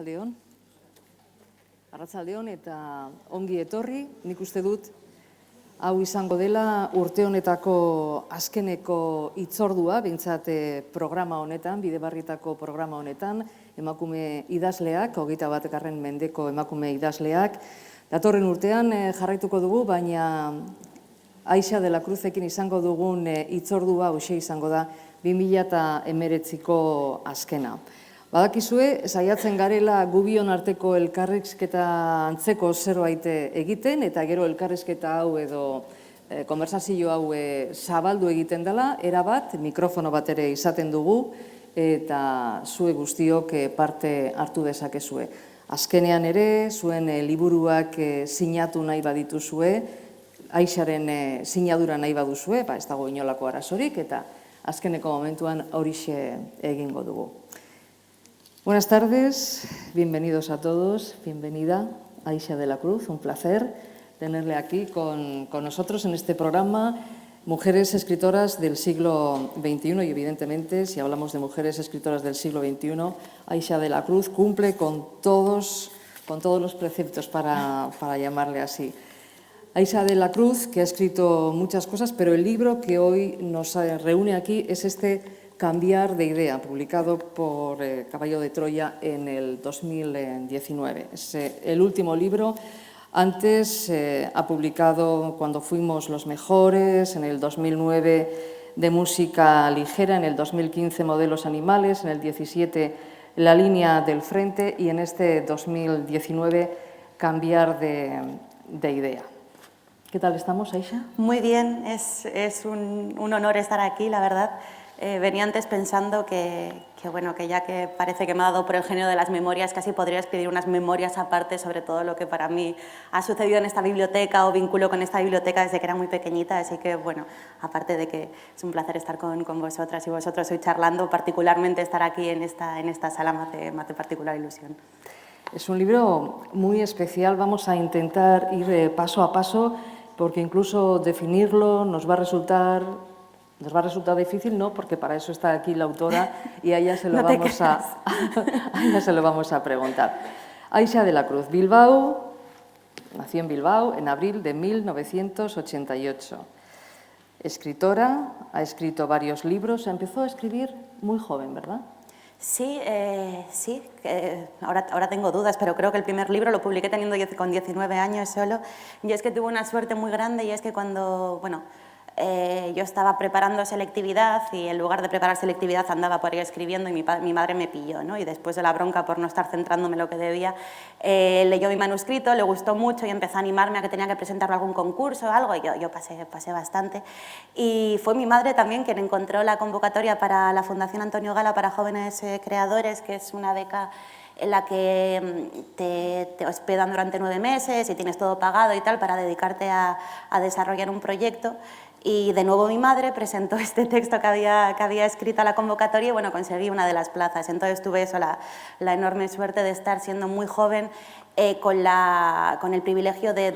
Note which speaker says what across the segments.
Speaker 1: Arratsaldeon. Arratsaldeon eta ongi etorri. Nik uste dut hau izango dela urte honetako azkeneko hitzordua, behintzat programa honetan, Bidebarrietako programa honetan, emakume idazleak, 21. mendeko emakume idazleak. Datorren urtean jarraituko dugu, baina Aixa de la Cruzekin izango dugun hitzordua hoxe izango da 2019ko azkena. Badakizue, saiatzen garela gubion arteko elkarrizketa antzeko zerbait egiten, eta gero elkarrizketa hau edo konversazio hau zabaldu egiten dela, erabat, mikrofono bat ere izaten dugu, eta zue guztiok parte hartu dezakezue. Azkenean ere, zuen liburuak sinatu nahi badituzue, Aixaren sinadura nahi baduzue, ez dago inolako arazorik, eta azkeneko momentuan horixe egingo dugu. Buenas tardes, bienvenidos a todos, bienvenida Aixa de la Cruz, un placer tenerle aquí con nosotros en este programa Mujeres Escritoras del siglo XXI y evidentemente si hablamos de mujeres escritoras del siglo XXI, Aixa de la Cruz cumple con todos los preceptos para llamarle así. Aixa de la Cruz, que ha escrito muchas cosas, pero el libro que hoy nos reúne aquí es Cambiar de idea, publicado por Caballo de Troya en el 2019. Es el último libro. Antes ha publicado Cuando fuimos los mejores, en el 2009 de música ligera, en el 2015 Modelos animales, en el 2017 La línea del frente y en este 2019 Cambiar de idea. ¿Qué tal estamos, Aixa?
Speaker 2: Muy bien, es un honor estar aquí, la verdad. Venía antes pensando que ya que parece que me ha dado por el genio de las memorias, casi podría escribir unas memorias aparte sobre todo lo que para mí ha sucedido en esta biblioteca o vínculo con esta biblioteca desde que era muy pequeñita. Así que, bueno, aparte de que es un placer estar con vosotras y vosotros hoy charlando, particularmente estar aquí en esta sala me hace particular ilusión.
Speaker 1: Es un libro muy especial, vamos a intentar ir paso a paso, porque incluso definirlo nos va a resultar difícil, no, porque para eso está aquí la autora y a ella se lo, vamos a preguntar. Aixa de la Cruz, Bilbao, nació en Bilbao en abril de 1988. Escritora, ha escrito varios libros, empezó a escribir muy joven, ¿verdad?
Speaker 2: Sí, ahora tengo dudas, pero creo que el primer libro lo publiqué con 19 años solo. Y es que tuve una suerte muy grande y es que cuando, yo estaba preparando selectividad y en lugar de preparar selectividad andaba por ahí escribiendo y mi madre me pilló, ¿no? Y después de la bronca por no estar centrándome en lo que debía, leyó mi manuscrito, le gustó mucho y empezó a animarme a que tenía que presentarlo a algún concurso o algo y yo pasé bastante. Y fue mi madre también quien encontró la convocatoria para la Fundación Antonio Gala para jóvenes creadores, que es una beca en la que te hospedan durante 9 meses y tienes todo pagado y tal para dedicarte a desarrollar un proyecto. Y de nuevo mi madre presentó este texto que había escrito a la convocatoria y bueno, conseguí una de las plazas. Entonces tuve eso, la enorme suerte de estar siendo muy joven con el privilegio de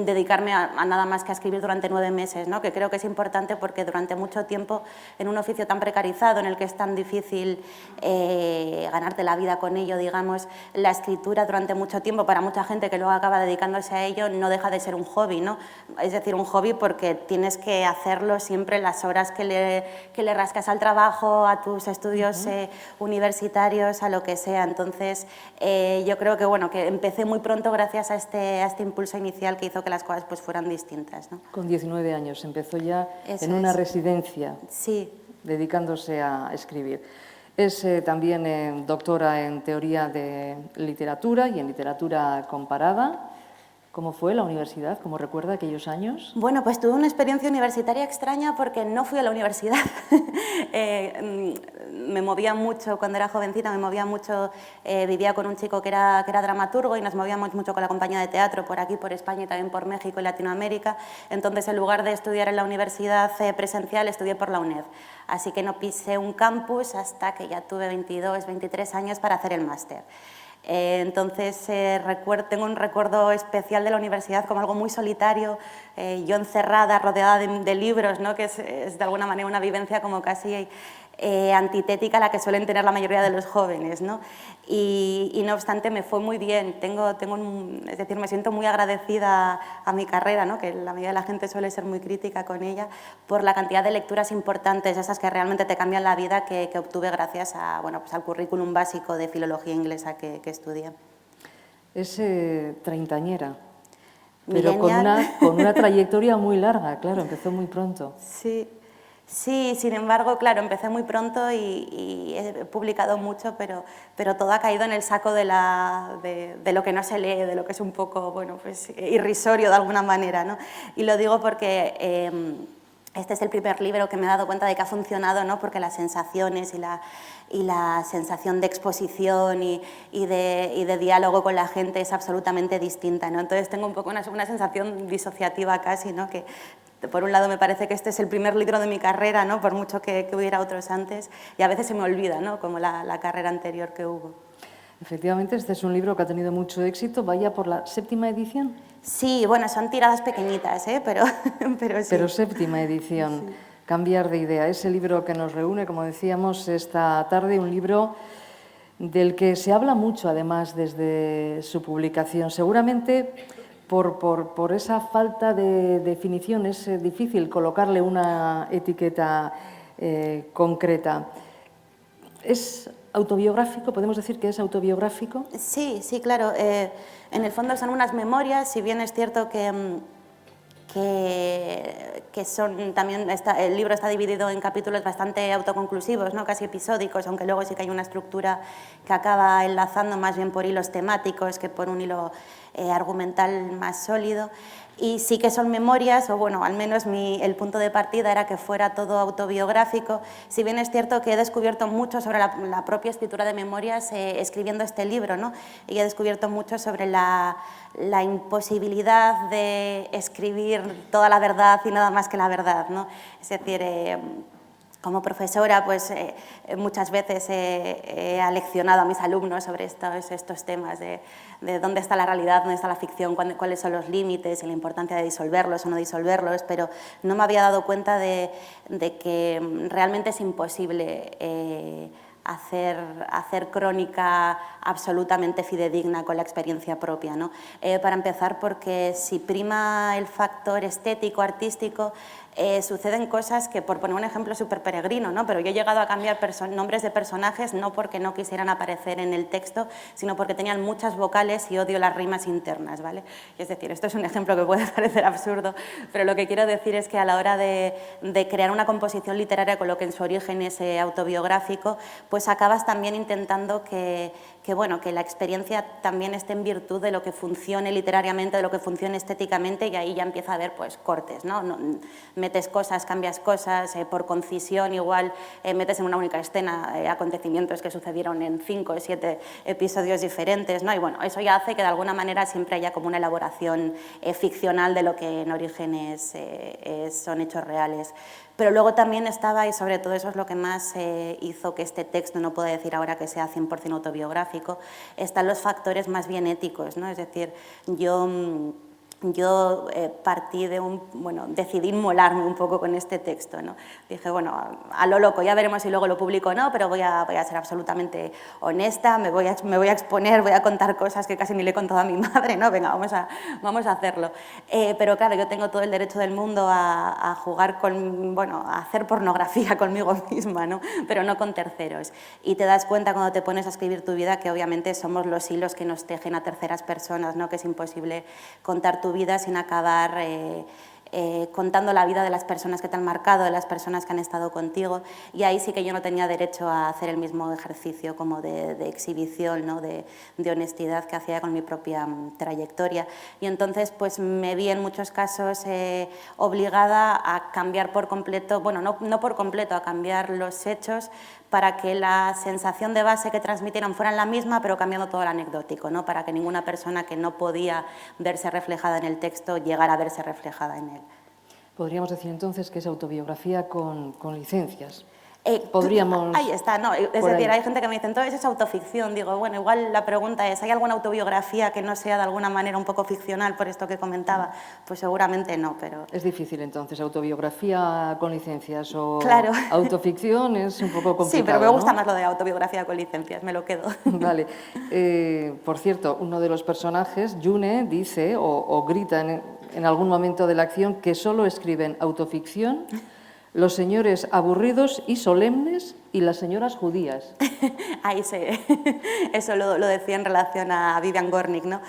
Speaker 2: dedicarme a nada más que a escribir durante 9 meses, ¿no? Que creo que es importante porque durante mucho tiempo en un oficio tan precarizado en el que es tan difícil ganarte la vida con ello, digamos, la escritura durante mucho tiempo para mucha gente que luego acaba dedicándose a ello no deja de ser un hobby, ¿no? Es decir, un hobby porque tienes que hacerlo siempre las horas que le rascas al trabajo, a tus estudios universitarios, a lo que sea. Entonces, yo creo que empecé muy pronto gracias a este impulso inicial que hizo que las cosas fueran distintas, ¿no?
Speaker 1: Con 19 años empezó ya en una residencia,
Speaker 2: sí,
Speaker 1: dedicándose a escribir. Es también doctora en teoría de literatura y en literatura comparada. ¿Cómo fue la universidad? ¿Cómo recuerda aquellos años?
Speaker 2: Bueno, pues tuve una experiencia universitaria extraña porque no fui a la universidad. Me movía mucho, cuando era jovencita, vivía con un chico que era dramaturgo y nos movíamos mucho con la compañía de teatro por aquí, por España y también por México y Latinoamérica. Entonces, en lugar de estudiar en la universidad presencial, estudié por la UNED. Así que no pisé un campus hasta que ya tuve 22, 23 años para hacer el máster. Entonces tengo un recuerdo especial de la universidad como algo muy solitario, yo encerrada, rodeada de libros, ¿no? Que es de alguna manera una vivencia como casi antitética a la que suelen tener la mayoría de los jóvenes, ¿no? Y no obstante me fue muy bien, es decir, me siento muy agradecida a mi carrera, ¿no? Que la mayoría de la gente suele ser muy crítica con ella, por la cantidad de lecturas importantes, esas que realmente te cambian la vida, que obtuve gracias a, bueno, pues al currículum básico de filología inglesa que estudié.
Speaker 1: Es treintañera, pero con
Speaker 2: Millennial.
Speaker 1: una trayectoria muy larga, claro, empezó muy pronto.
Speaker 2: Sí. Sí, sin embargo, claro, empecé muy pronto y he publicado mucho, pero todo ha caído en el saco de lo que no se lee, de lo que es un poco, bueno, pues irrisorio de alguna manera, ¿no? Y lo digo porque este es el primer libro que me he dado cuenta de que ha funcionado, ¿no? Porque las sensaciones y la sensación de exposición y de diálogo con la gente es absolutamente distinta, ¿no? Entonces tengo un poco una sensación disociativa casi, ¿no? Que por un lado me parece que este es el primer libro de mi carrera, ¿no? Por mucho que hubiera otros antes, y a veces se me olvida, ¿no? Como la carrera anterior que hubo.
Speaker 1: Efectivamente, este es un libro que ha tenido mucho éxito, vaya por la 7ª edición.
Speaker 2: Sí, bueno, son tiradas pequeñitas, pero sí.
Speaker 1: Pero 7ª edición, sí. Cambiar de idea. Ese libro que nos reúne, como decíamos esta tarde, un libro del que se habla mucho, además, desde su publicación. Seguramente por esa falta de definición es difícil colocarle una etiqueta concreta. ¿Es autobiográfico? ¿Podemos decir que es autobiográfico?
Speaker 2: Sí, sí, claro. En el fondo son unas memorias, si bien es cierto que son también, el libro está dividido en capítulos bastante autoconclusivos, ¿no? Casi episódicos, aunque luego sí que hay una estructura que acaba enlazando más bien por hilos temáticos que por un hilo argumental más sólido. Y sí que son memorias, o bueno, al menos el punto de partida era que fuera todo autobiográfico, si bien es cierto que he descubierto mucho sobre la propia escritura de memorias escribiendo este libro, ¿no? Y he descubierto mucho sobre la imposibilidad de escribir toda la verdad y nada más que la verdad, ¿no? Es decir, como profesora, pues muchas veces he aleccionado a mis alumnos sobre estos temas de dónde está la realidad, dónde está la ficción, cuáles son los límites y la importancia de disolverlos o no disolverlos, pero no me había dado cuenta de que realmente es imposible hacer crónica absolutamente fidedigna con la experiencia propia, ¿no? Para empezar, porque si prima el factor estético, artístico, suceden cosas que, por poner un ejemplo súper peregrino, ¿no? Pero yo he llegado a cambiar nombres de personajes no porque no quisieran aparecer en el texto, sino porque tenían muchas vocales y odio las rimas internas, ¿vale? Es decir, esto es un ejemplo que puede parecer absurdo, pero lo que quiero decir es que a la hora de crear una composición literaria con lo que en su origen es autobiográfico, pues acabas también intentando que la experiencia también esté en virtud de lo que funcione literariamente, de lo que funcione estéticamente, y ahí ya empieza a haber pues cortes, ¿no? Metes cosas, cambias cosas, por concisión igual metes en una única escena acontecimientos que sucedieron en 5 o 7 episodios diferentes, ¿no? Y bueno, eso ya hace que de alguna manera siempre haya como una elaboración ficcional de lo que en origen son hechos reales. Pero luego también estaba, y sobre todo eso es lo que más hizo que este texto, no puedo decir ahora que sea 100% autobiográfico, están los factores más bien éticos, ¿no? Es decir, yo partí decidí inmolarme un poco con este texto, ¿no? Dije, bueno, a lo loco, ya veremos si luego lo publico o no, pero voy a ser absolutamente honesta, me voy a exponer, voy a contar cosas que casi ni le he contado a mi madre, ¿no? Venga, vamos a hacerlo. Pero claro, yo tengo todo el derecho del mundo a jugar a hacer pornografía conmigo misma, ¿no? Pero no con terceros. Y te das cuenta cuando te pones a escribir tu vida que obviamente somos los hilos que nos tejen a terceras personas, ¿no? Que es imposible contar tu vida sin acabar contando la vida de las personas que te han marcado, de las personas que han estado contigo, y ahí sí que yo no tenía derecho a hacer el mismo ejercicio como de exhibición, ¿no? de honestidad que hacía con mi propia trayectoria. Y entonces pues me vi en muchos casos obligada a cambiar por completo, bueno, no por completo, a cambiar los hechos para que la sensación de base que transmitieran fuera la misma, pero cambiando todo el anecdótico, ¿no? Para que ninguna persona que no podía verse reflejada en el texto llegara a verse reflejada en él.
Speaker 1: Podríamos decir entonces que es autobiografía con licencias. Podríamos...
Speaker 2: Ahí está, ¿no? Es
Speaker 1: por
Speaker 2: decir,
Speaker 1: ahí.
Speaker 2: hay gente que me dice, entonces es autoficción. Digo, bueno, igual la pregunta es, ¿hay alguna autobiografía que no sea de alguna manera un poco ficcional por esto que comentaba? Pues seguramente no, pero...
Speaker 1: Es difícil entonces, autobiografía con licencias o
Speaker 2: Claro.
Speaker 1: autoficción es un poco complicado,
Speaker 2: Sí, pero me gusta
Speaker 1: ¿no?
Speaker 2: más lo de autobiografía con licencias, me lo quedo.
Speaker 1: Vale. Por cierto, uno de los personajes, June, dice o grita en algún momento de la acción que solo escriben autoficción los señores aburridos y solemnes y las señoras judías.
Speaker 2: Ahí se, eso lo decía en relación a Vivian Gornick, ¿no?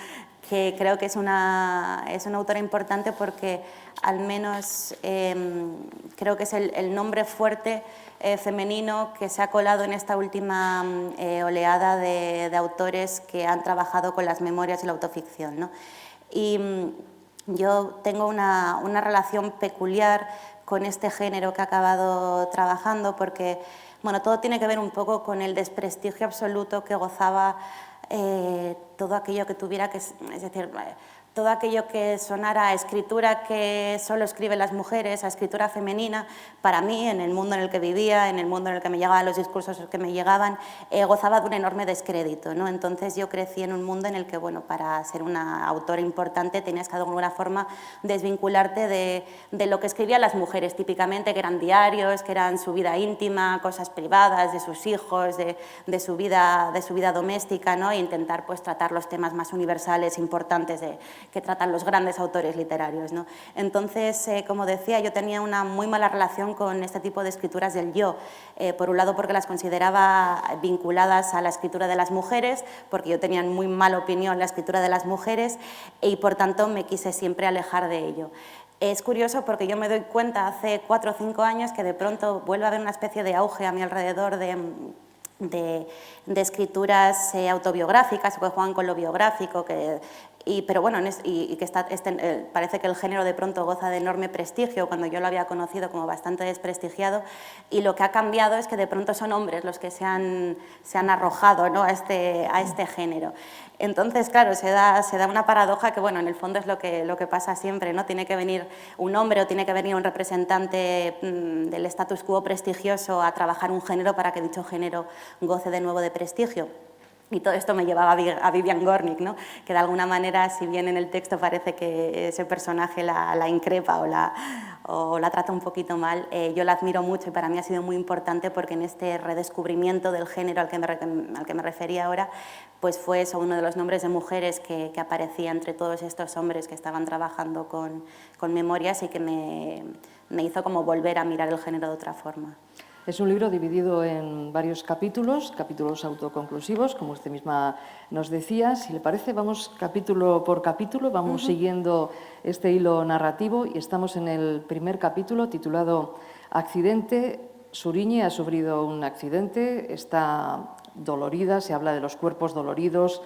Speaker 2: Que creo que es una autora importante porque al menos creo que es el nombre fuerte femenino que se ha colado en esta última oleada de autores que han trabajado con las memorias y la autoficción, ¿no? Y yo tengo una relación peculiar con este género que he acabado trabajando porque, bueno, todo tiene que ver un poco con el desprestigio absoluto que gozaba todo aquello que tuviera que, es decir, todo aquello que sonara a escritura que solo escriben las mujeres, a escritura femenina, para mí, en el mundo en el que vivía, en el mundo en el que me llegaban los discursos que me llegaban, gozaba de un enorme descrédito, ¿no? Entonces yo crecí en un mundo en el que, bueno, para ser una autora importante tenías que de alguna forma desvincularte de lo que escribían las mujeres típicamente, que eran diarios, que eran su vida íntima, cosas privadas, de sus hijos, de su vida doméstica, ¿no? E intentar pues tratar los temas más universales, importantes que tratan los grandes autores literarios, ¿no? Entonces, como decía, yo tenía una muy mala relación con este tipo de escrituras del yo, por un lado porque las consideraba vinculadas a la escritura de las mujeres, porque yo tenía en muy mala opinión la escritura de las mujeres y por tanto me quise siempre alejar de ello. Es curioso porque yo me doy cuenta hace 4 o 5 años que de pronto vuelve a haber una especie de auge a mi alrededor de escrituras autobiográficas o que juegan con lo biográfico, pero bueno, que parece que el género de pronto goza de enorme prestigio cuando yo lo había conocido como bastante desprestigiado, y lo que ha cambiado es que de pronto son hombres los que se han arrojado, ¿no? a este género. Entonces, claro, se da una paradoja que, bueno, en el fondo es lo que pasa siempre, ¿no? Tiene que venir un hombre o tiene que venir un representante del status quo prestigioso a trabajar un género para que dicho género goce de nuevo de prestigio. Y todo esto me llevaba a Vivian Gornick, ¿no? Que de alguna manera, si bien en el texto parece que ese personaje la increpa o la trata un poquito mal, yo la admiro mucho y para mí ha sido muy importante porque en este redescubrimiento del género al que me refería ahora, pues fue eso, uno de los nombres de mujeres que aparecía entre todos estos hombres que estaban trabajando con memorias y que me hizo como volver a mirar el género de otra forma.
Speaker 1: Es un libro dividido en varios capítulos autoconclusivos, como usted misma nos decía. Si le parece, vamos capítulo por capítulo, vamos siguiendo este hilo narrativo y estamos en el primer capítulo titulado Accidente. Suriñe ha sufrido un accidente, está dolorida, se habla de los cuerpos doloridos,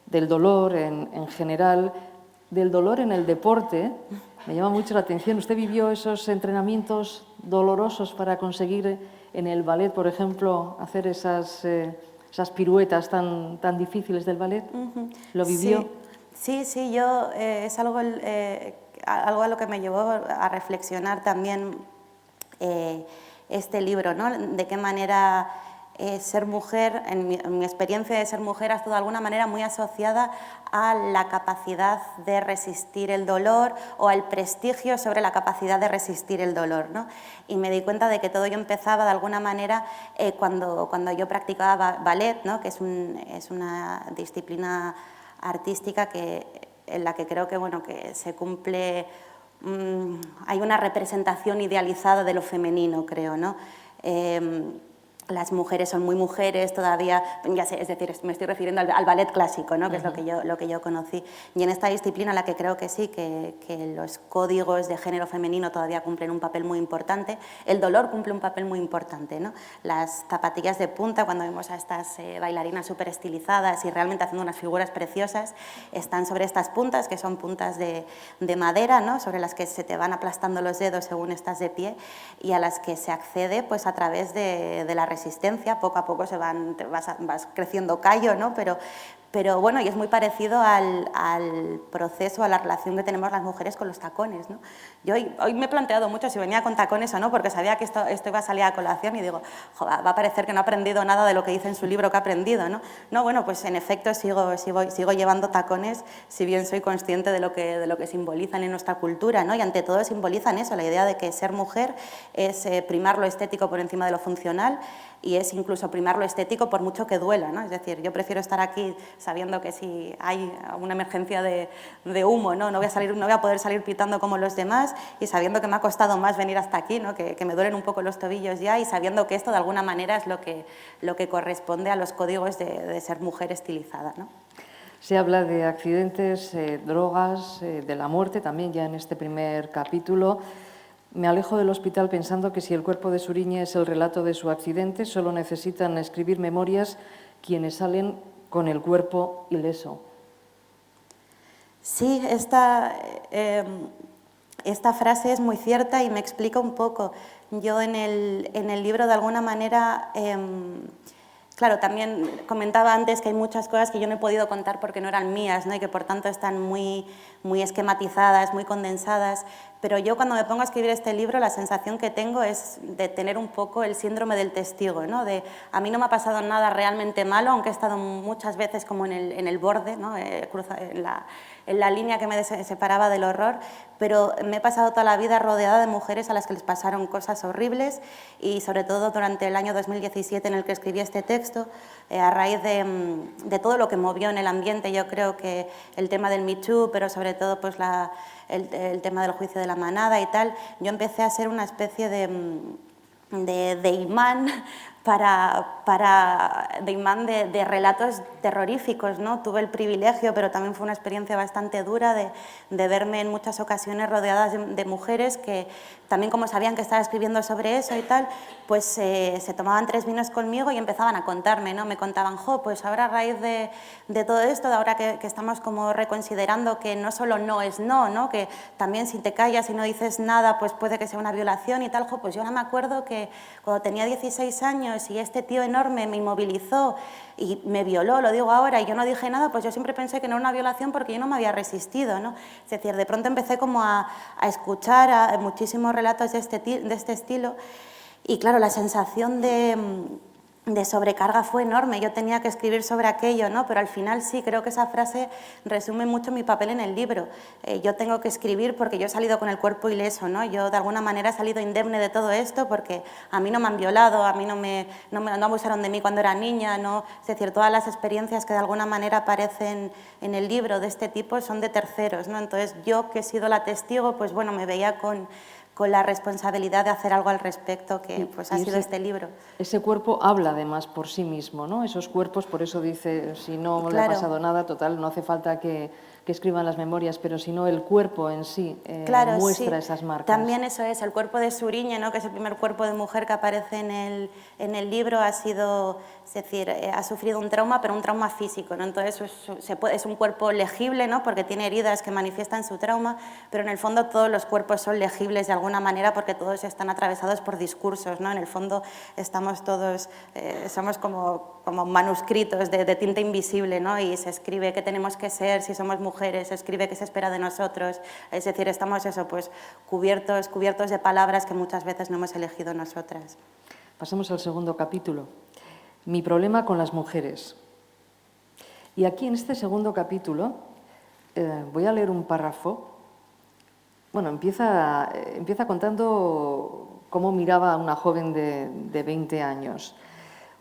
Speaker 1: del dolor en general, del dolor en el deporte. Me llama mucho la atención. ¿Usted vivió esos entrenamientos dolorosos para conseguir en el ballet, por ejemplo, hacer esas piruetas tan difíciles del ballet? ¿Lo vivió?
Speaker 2: Sí, yo es algo a lo que me llevó a reflexionar también este libro, ¿no? De qué manera ser mujer, en mi experiencia de ser mujer, ha estado de alguna manera muy asociada a la capacidad de resistir el dolor o al prestigio sobre la capacidad de resistir el dolor, ¿no? Y me di cuenta de que todo ello empezaba de alguna manera cuando yo practicaba ballet, ¿no? Que es una disciplina artística en la que creo que, bueno, que se cumple, hay una representación idealizada de lo femenino, creo, ¿no? Las mujeres son muy mujeres todavía, ya sé, es decir, me estoy refiriendo al ballet clásico, ¿no? Que es lo que yo conocí. Y en esta disciplina, la que creo que sí, que los códigos de género femenino todavía cumplen un papel muy importante, el dolor cumple un papel muy importante, ¿no? Las zapatillas de punta, cuando vemos a estas bailarinas súper estilizadas y realmente haciendo unas figuras preciosas, están sobre estas puntas, que son puntas de madera, ¿no? Sobre las que se te van aplastando los dedos según estás de pie y a las que se accede pues, a través de la resistencia. Poco a poco vas creciendo callo, ¿no? Pero bueno, y es muy parecido al proceso, a la relación que tenemos las mujeres con los tacones, ¿no? Yo hoy me he planteado mucho si venía con tacones o no, porque sabía que esto iba a salir a colación y digo, va a parecer que no he aprendido nada de lo que dice en su libro que ha aprendido, ¿no? No, bueno, pues en efecto sigo llevando tacones, si bien soy consciente de lo que simbolizan en nuestra cultura, ¿no? Y ante todo simbolizan eso, la idea de que ser mujer es primar lo estético por encima de lo funcional, y es incluso primar lo estético por mucho que duela, ¿no? Es decir, yo prefiero estar aquí sabiendo que si hay una emergencia de humo, ¿no? No voy a poder salir pitando como los demás, y sabiendo que me ha costado más venir hasta aquí, ¿no? Que me duelen un poco los tobillos ya, y sabiendo que esto de alguna manera es lo que corresponde a los códigos de ser mujer estilizada, ¿no?
Speaker 1: Se habla de accidentes, drogas, de la muerte también ya en este primer capítulo. Me alejo del hospital pensando que si el cuerpo de Suriñe es el relato de su accidente, solo necesitan escribir memorias quienes salen con el cuerpo ileso.
Speaker 2: Sí, esta frase es muy cierta y me explica un poco. Yo en el libro, de alguna manera, claro, también comentaba antes que hay muchas cosas que yo no he podido contar porque no eran mías, ¿no? Y que por tanto están muy esquematizadas, muy condensadas. Pero yo cuando me pongo a escribir este libro, la sensación que tengo es de tener un poco el síndrome del testigo, ¿no? De a mí no me ha pasado nada realmente malo, aunque he estado muchas veces como en el borde, ¿no? En la línea que me separaba del horror, pero me he pasado toda la vida rodeada de mujeres a las que les pasaron cosas horribles, y sobre todo durante el año 2017 en el que escribí este texto, a raíz de todo lo que movió en el ambiente. Yo creo que el tema del Me Too, pero sobre todo pues el tema del juicio de la manada y tal, yo empecé a ser una especie de imán de relatos terroríficos, ¿no? Tuve el privilegio, pero también fue una experiencia bastante dura de verme en muchas ocasiones rodeadas de mujeres que también, como sabían que estaba escribiendo sobre eso y tal, pues se tomaban 3 vinos conmigo y empezaban a contarme, ¿no? Me contaban, pues ahora a raíz de todo esto, de ahora que estamos como reconsiderando que no solo no es no, ¿no? Que también si te callas y no dices nada, pues puede que sea una violación y tal, pues yo ahora me acuerdo que cuando tenía 16 años y este tío enorme me inmovilizó y me violó, lo digo ahora, y yo no dije nada, pues yo siempre pensé que no era una violación porque yo no me había resistido, ¿no? Es decir, de pronto empecé como a escuchar a muchísimos relatos de este estilo, y claro, la sensación de sobrecarga fue enorme. Yo tenía que escribir sobre aquello, ¿no? Pero al final sí, creo que esa frase resume mucho mi papel en el libro. Yo tengo que escribir porque yo he salido con el cuerpo ileso, ¿no? Yo de alguna manera he salido indemne de todo esto porque a mí no me han violado, a mí no abusaron de mí cuando era niña, ¿no? Es decir, todas las experiencias que de alguna manera aparecen en el libro de este tipo son de terceros, ¿no? Entonces yo, que he sido la testigo, pues bueno, me veía con la responsabilidad de hacer algo al respecto, que pues ha sido este libro.
Speaker 1: Ese cuerpo habla además por sí mismo, ¿no? Esos cuerpos, por eso dice, si no le ha pasado nada, total, no hace falta que escriban las memorias, pero si no, el cuerpo en sí muestra esas marcas.
Speaker 2: También eso es, el cuerpo de Suriñe, ¿no? Que es el primer cuerpo de mujer que aparece en el libro, ha sido, es decir, ha sufrido un trauma, pero un trauma físico, ¿no? Entonces es un cuerpo legible, ¿no? Porque tiene heridas que manifiestan su trauma, pero en el fondo todos los cuerpos son legibles de alguna manera porque todos están atravesados por discursos, ¿no? En el fondo estamos todos, somos como manuscritos de tinta invisible, ¿no? Y se escribe qué tenemos que ser si somos mujeres, se escribe qué se espera de nosotros, es decir, estamos pues cubiertos de palabras que muchas veces no hemos elegido nosotras.
Speaker 1: Pasamos al segundo capítulo, mi problema con las mujeres. Y aquí en este segundo capítulo voy a leer un párrafo. Bueno, empieza contando cómo miraba a una joven de 20 años,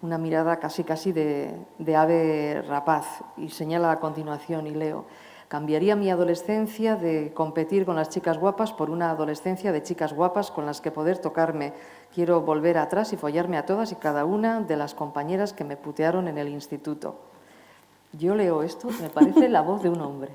Speaker 1: una mirada casi de ave rapaz, y señala a continuación, y leo: cambiaría mi adolescencia de competir con las chicas guapas por una adolescencia de chicas guapas con las que poder tocarme. Quiero volver atrás y follarme a todas y cada una de las compañeras que me putearon en el instituto. Yo leo esto, me parece la voz de un hombre.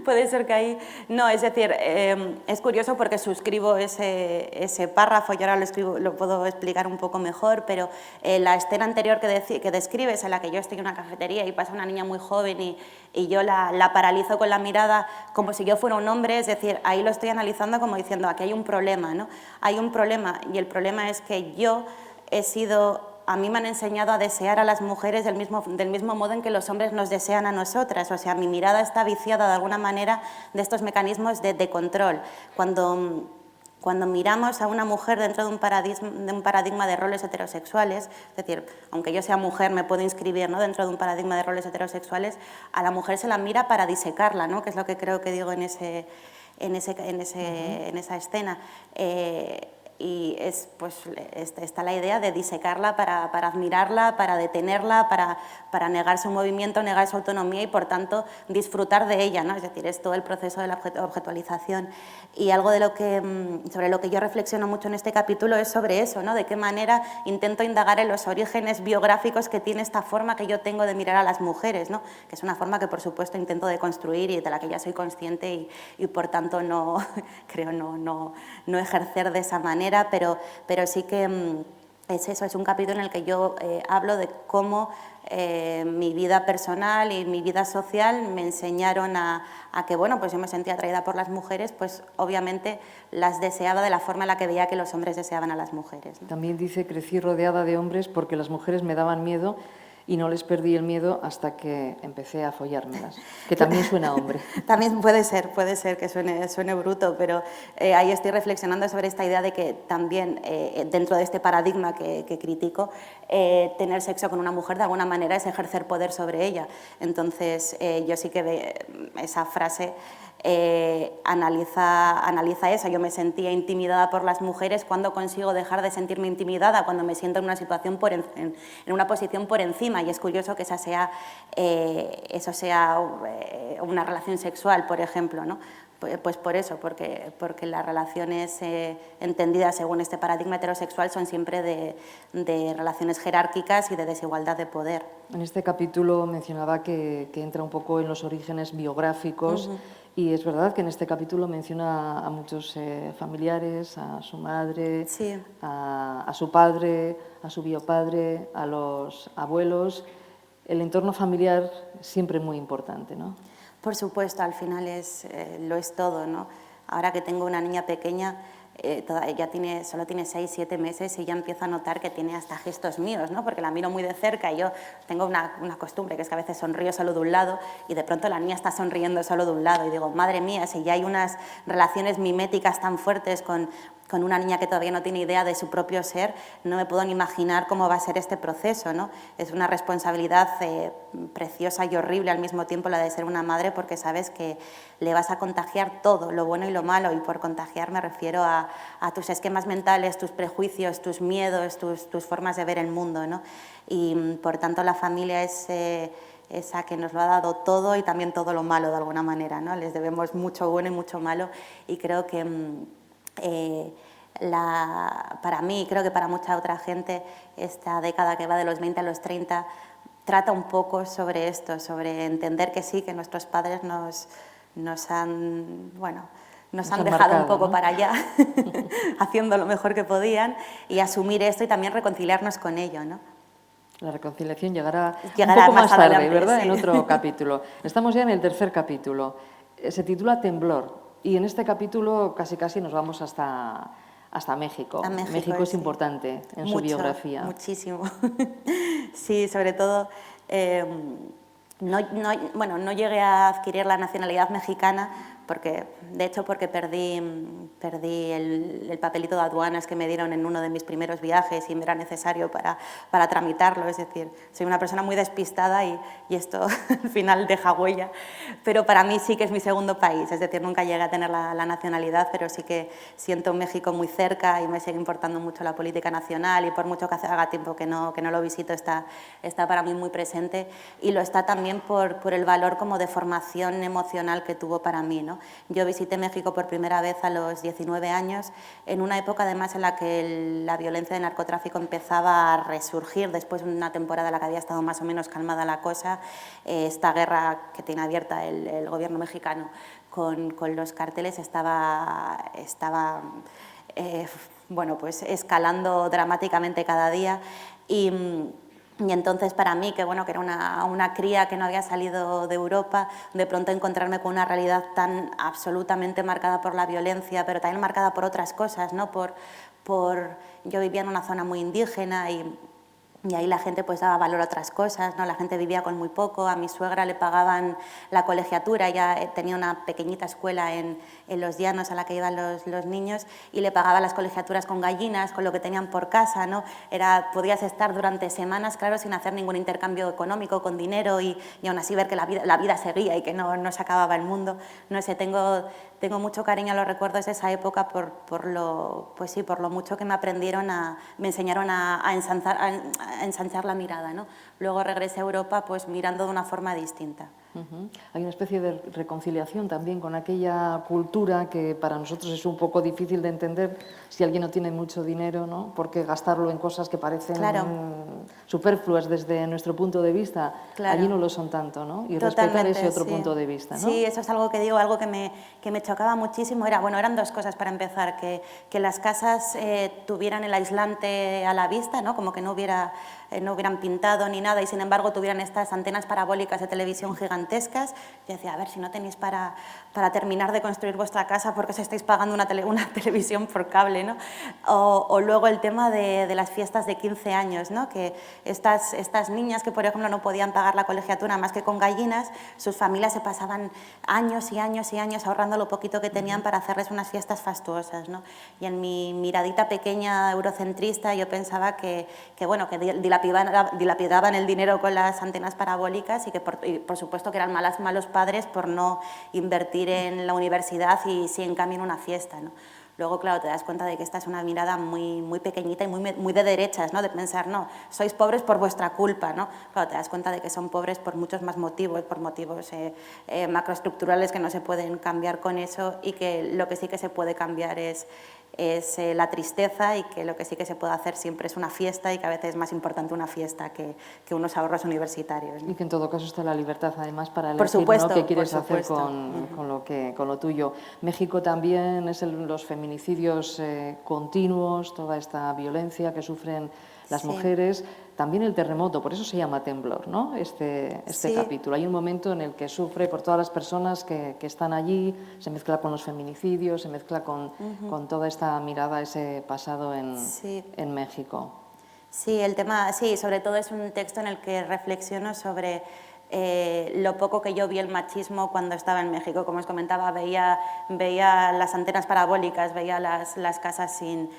Speaker 2: Puede ser que ahí... No, es decir, es curioso porque suscribo ese párrafo, y ahora lo puedo explicar un poco mejor, pero la escena anterior que describes, en la que yo estoy en una cafetería y pasa una niña muy joven y yo la paralizo con la mirada como si yo fuera un hombre, es decir, ahí lo estoy analizando como diciendo, aquí hay un problema, ¿no? Hay un problema, y el problema es que yo he sido a mí me han enseñado a desear a las mujeres del mismo modo en que los hombres nos desean a nosotras. O sea, mi mirada está viciada de alguna manera de estos mecanismos de control. Cuando miramos a una mujer dentro de un paradigma de roles heterosexuales, es decir, aunque yo sea mujer me puedo inscribir, ¿no?, dentro de un paradigma de roles heterosexuales, a la mujer se la mira para disecarla, ¿no?, que es lo que creo que digo en esa escena. Y pues, está la idea de disecarla para admirarla, para detenerla, para negar su movimiento, negar su autonomía y, por tanto, disfrutar de ella, ¿no? Es decir, es todo el proceso de la objetualización. Y algo sobre lo que yo reflexiono mucho en este capítulo es sobre eso, ¿no? De qué manera intento indagar en los orígenes biográficos que tiene esta forma que yo tengo de mirar a las mujeres, ¿no? Que es una forma que, por supuesto, intento deconstruir y de la que ya soy consciente y por tanto, creo no ejercer de esa manera, pero sí que es eso, es un capítulo en el que yo hablo de cómo mi vida personal y mi vida social me enseñaron a que, bueno, pues yo me sentía atraída por las mujeres, pues obviamente las deseaba de la forma en la que veía que los hombres deseaban a las mujeres, ¿no?
Speaker 1: También dice, crecí rodeada de hombres porque las mujeres me daban miedo y no les perdí el miedo hasta que empecé a follármelas, que también suena a hombre.
Speaker 2: También puede ser que suene bruto, pero ahí estoy reflexionando sobre esta idea de que también dentro de este paradigma que critico, tener sexo con una mujer de alguna manera es ejercer poder sobre ella. Entonces yo sí que esa frase analiza eso. Yo me sentía intimidada por las mujeres. ¿Cuándo consigo dejar de sentirme intimidada? Cuando me siento en una situación en una posición por encima, y es curioso que eso sea una relación sexual, por ejemplo, ¿no? Pues por eso, porque las relaciones entendidas según este paradigma heterosexual son siempre de relaciones jerárquicas y de desigualdad de poder.
Speaker 1: En este capítulo mencionaba que entra un poco en los orígenes biográficos. Y es verdad que en este capítulo menciona a muchos familiares, a su madre,
Speaker 2: sí,
Speaker 1: a su padre, a su biopadre, a los abuelos. El entorno familiar siempre muy importante, ¿no?
Speaker 2: Por supuesto, al final lo es todo, ¿no? Ahora que tengo una niña pequeña, ella solo tiene 6, 7 meses y ya empieza a notar que tiene hasta gestos míos, ¿no? Porque la miro muy de cerca y yo tengo una costumbre, que es que a veces sonrío solo de un lado y de pronto la niña está sonriendo solo de un lado y digo, madre mía, si ya hay unas relaciones miméticas tan fuertes con una niña que todavía no tiene idea de su propio ser, no me puedo ni imaginar cómo va a ser este proceso, ¿no? Es una responsabilidad preciosa y horrible al mismo tiempo la de ser una madre, porque sabes que le vas a contagiar todo, lo bueno y lo malo, y por contagiar me refiero a tus esquemas mentales, tus prejuicios, tus miedos, tus formas de ver el mundo, ¿no? Y por tanto la familia es esa que nos lo ha dado todo y también todo lo malo de alguna manera, ¿no? Les debemos mucho bueno y mucho malo, y creo que para mí, y creo que para mucha otra gente, esta década que va de los 20 a los 30 trata un poco sobre esto, sobre entender que sí, que nuestros padres nos han dejado
Speaker 1: marcado,
Speaker 2: un poco,
Speaker 1: ¿no?,
Speaker 2: para allá, haciendo lo mejor que podían, y asumir esto y también reconciliarnos con ello, ¿no?
Speaker 1: La reconciliación llegará un
Speaker 2: Llegará
Speaker 1: poco más tarde,
Speaker 2: adelante,
Speaker 1: ¿verdad?
Speaker 2: sí.
Speaker 1: En otro capítulo. Estamos ya en el tercer capítulo. Se titula Temblor, y en este capítulo casi nos vamos hasta México.
Speaker 2: A
Speaker 1: México es
Speaker 2: sí,
Speaker 1: importante en su
Speaker 2: mucho,
Speaker 1: biografía.
Speaker 2: Muchísimo. Sí, sobre todo, no llegué a adquirir la nacionalidad mexicana porque perdí el papelito de aduanas que me dieron en uno de mis primeros viajes y me era necesario para tramitarlo. Es decir, soy una persona muy despistada y esto al final deja huella, pero para mí sí que es mi segundo país. Es decir, nunca llegué a tener la nacionalidad, pero sí que siento México muy cerca y me sigue importando mucho la política nacional, y por mucho que haga tiempo que no lo visito, está para mí muy presente, y lo está también por el valor como de formación emocional que tuvo para mí, ¿no? Yo visité México por primera vez a los 19 años, en una época además en la que la violencia de narcotráfico empezaba a resurgir después de una temporada en la que había estado más o menos calmada la cosa. Esta guerra que tiene abierta el gobierno mexicano con los cárteles estaba pues escalando dramáticamente cada día, y entonces para mí, que era una cría que no había salido de Europa, de pronto encontrarme con una realidad tan absolutamente marcada por la violencia, pero también marcada por otras cosas, ¿no? Yo vivía en una zona muy indígena y Y ahí la gente pues daba valor a otras cosas, ¿no? La gente vivía con muy poco, a mi suegra le pagaban la colegiatura, ella tenía una pequeñita escuela en Los Llanos a la que iban los niños y le pagaba las colegiaturas con gallinas, con lo que tenían por casa, ¿no? Podías estar durante semanas, claro, sin hacer ningún intercambio económico con dinero y aún así ver que la vida seguía y que no se acababa el mundo. No sé, tengo mucho cariño a los recuerdos de esa época por lo mucho que me enseñaron a ensanchar la mirada, ¿no? Luego regresé a Europa pues mirando de una forma distinta.
Speaker 1: Hay una especie de reconciliación también con aquella cultura que para nosotros es un poco difícil de entender si alguien no tiene mucho dinero, ¿no? Porque gastarlo en cosas que parecen superfluas desde nuestro punto de vista, allí no lo son tanto, ¿no? Y respetar ese otro punto de vista, ¿no?
Speaker 2: Sí, eso es algo que digo, algo que me chocaba muchísimo. Eran dos cosas para empezar, que las casas tuvieran el aislante a la vista, ¿no? Como que no hubieran pintado ni nada y sin embargo tuvieran estas antenas parabólicas de televisión gigantescas. Yo decía, a ver, si no tenéis para terminar de construir vuestra casa, ¿por qué os estáis pagando una televisión por cable, ¿no? O luego el tema de las fiestas de 15 años, ¿no? Que estas niñas que, por ejemplo, no podían pagar la colegiatura más que con gallinas, sus familias se pasaban años y años y años ahorrando lo poquito que tenían para hacerles unas fiestas fastuosas, ¿no? Y en mi miradita pequeña eurocentrista yo pensaba que dilapidaban el dinero con las antenas parabólicas y que por supuesto que eran malos padres por no invertir en la universidad y sí en cambio en una fiesta, ¿no? Luego, claro, te das cuenta de que esta es una mirada muy pequeñita y muy de derechas, ¿no? De pensar, no, sois pobres por vuestra culpa, ¿no? Claro, te das cuenta de que son pobres por muchos más motivos, por motivos macroestructurales que no se pueden cambiar con eso y que lo que sí que se puede cambiar es la tristeza y que lo que sí que se puede hacer siempre es una fiesta y que a veces es más importante una fiesta que unos ahorros universitarios, ¿no?
Speaker 1: Y que en todo caso está la libertad además para elegir,
Speaker 2: por supuesto,
Speaker 1: ¿no? qué quieres hacer con lo tuyo. México también es los feminicidios continuos, toda esta violencia que sufren las mujeres, también el terremoto, por eso se llama Temblor, ¿no? Este capítulo. Hay un momento en el que sufre por todas las personas que están allí, se mezcla con los feminicidios, se mezcla con toda esta mirada, ese pasado en México.
Speaker 2: Sí, sobre todo es un texto en el que reflexiono sobre lo poco que yo vi el machismo cuando estaba en México. Como os comentaba, veía las antenas parabólicas, veía las casas sin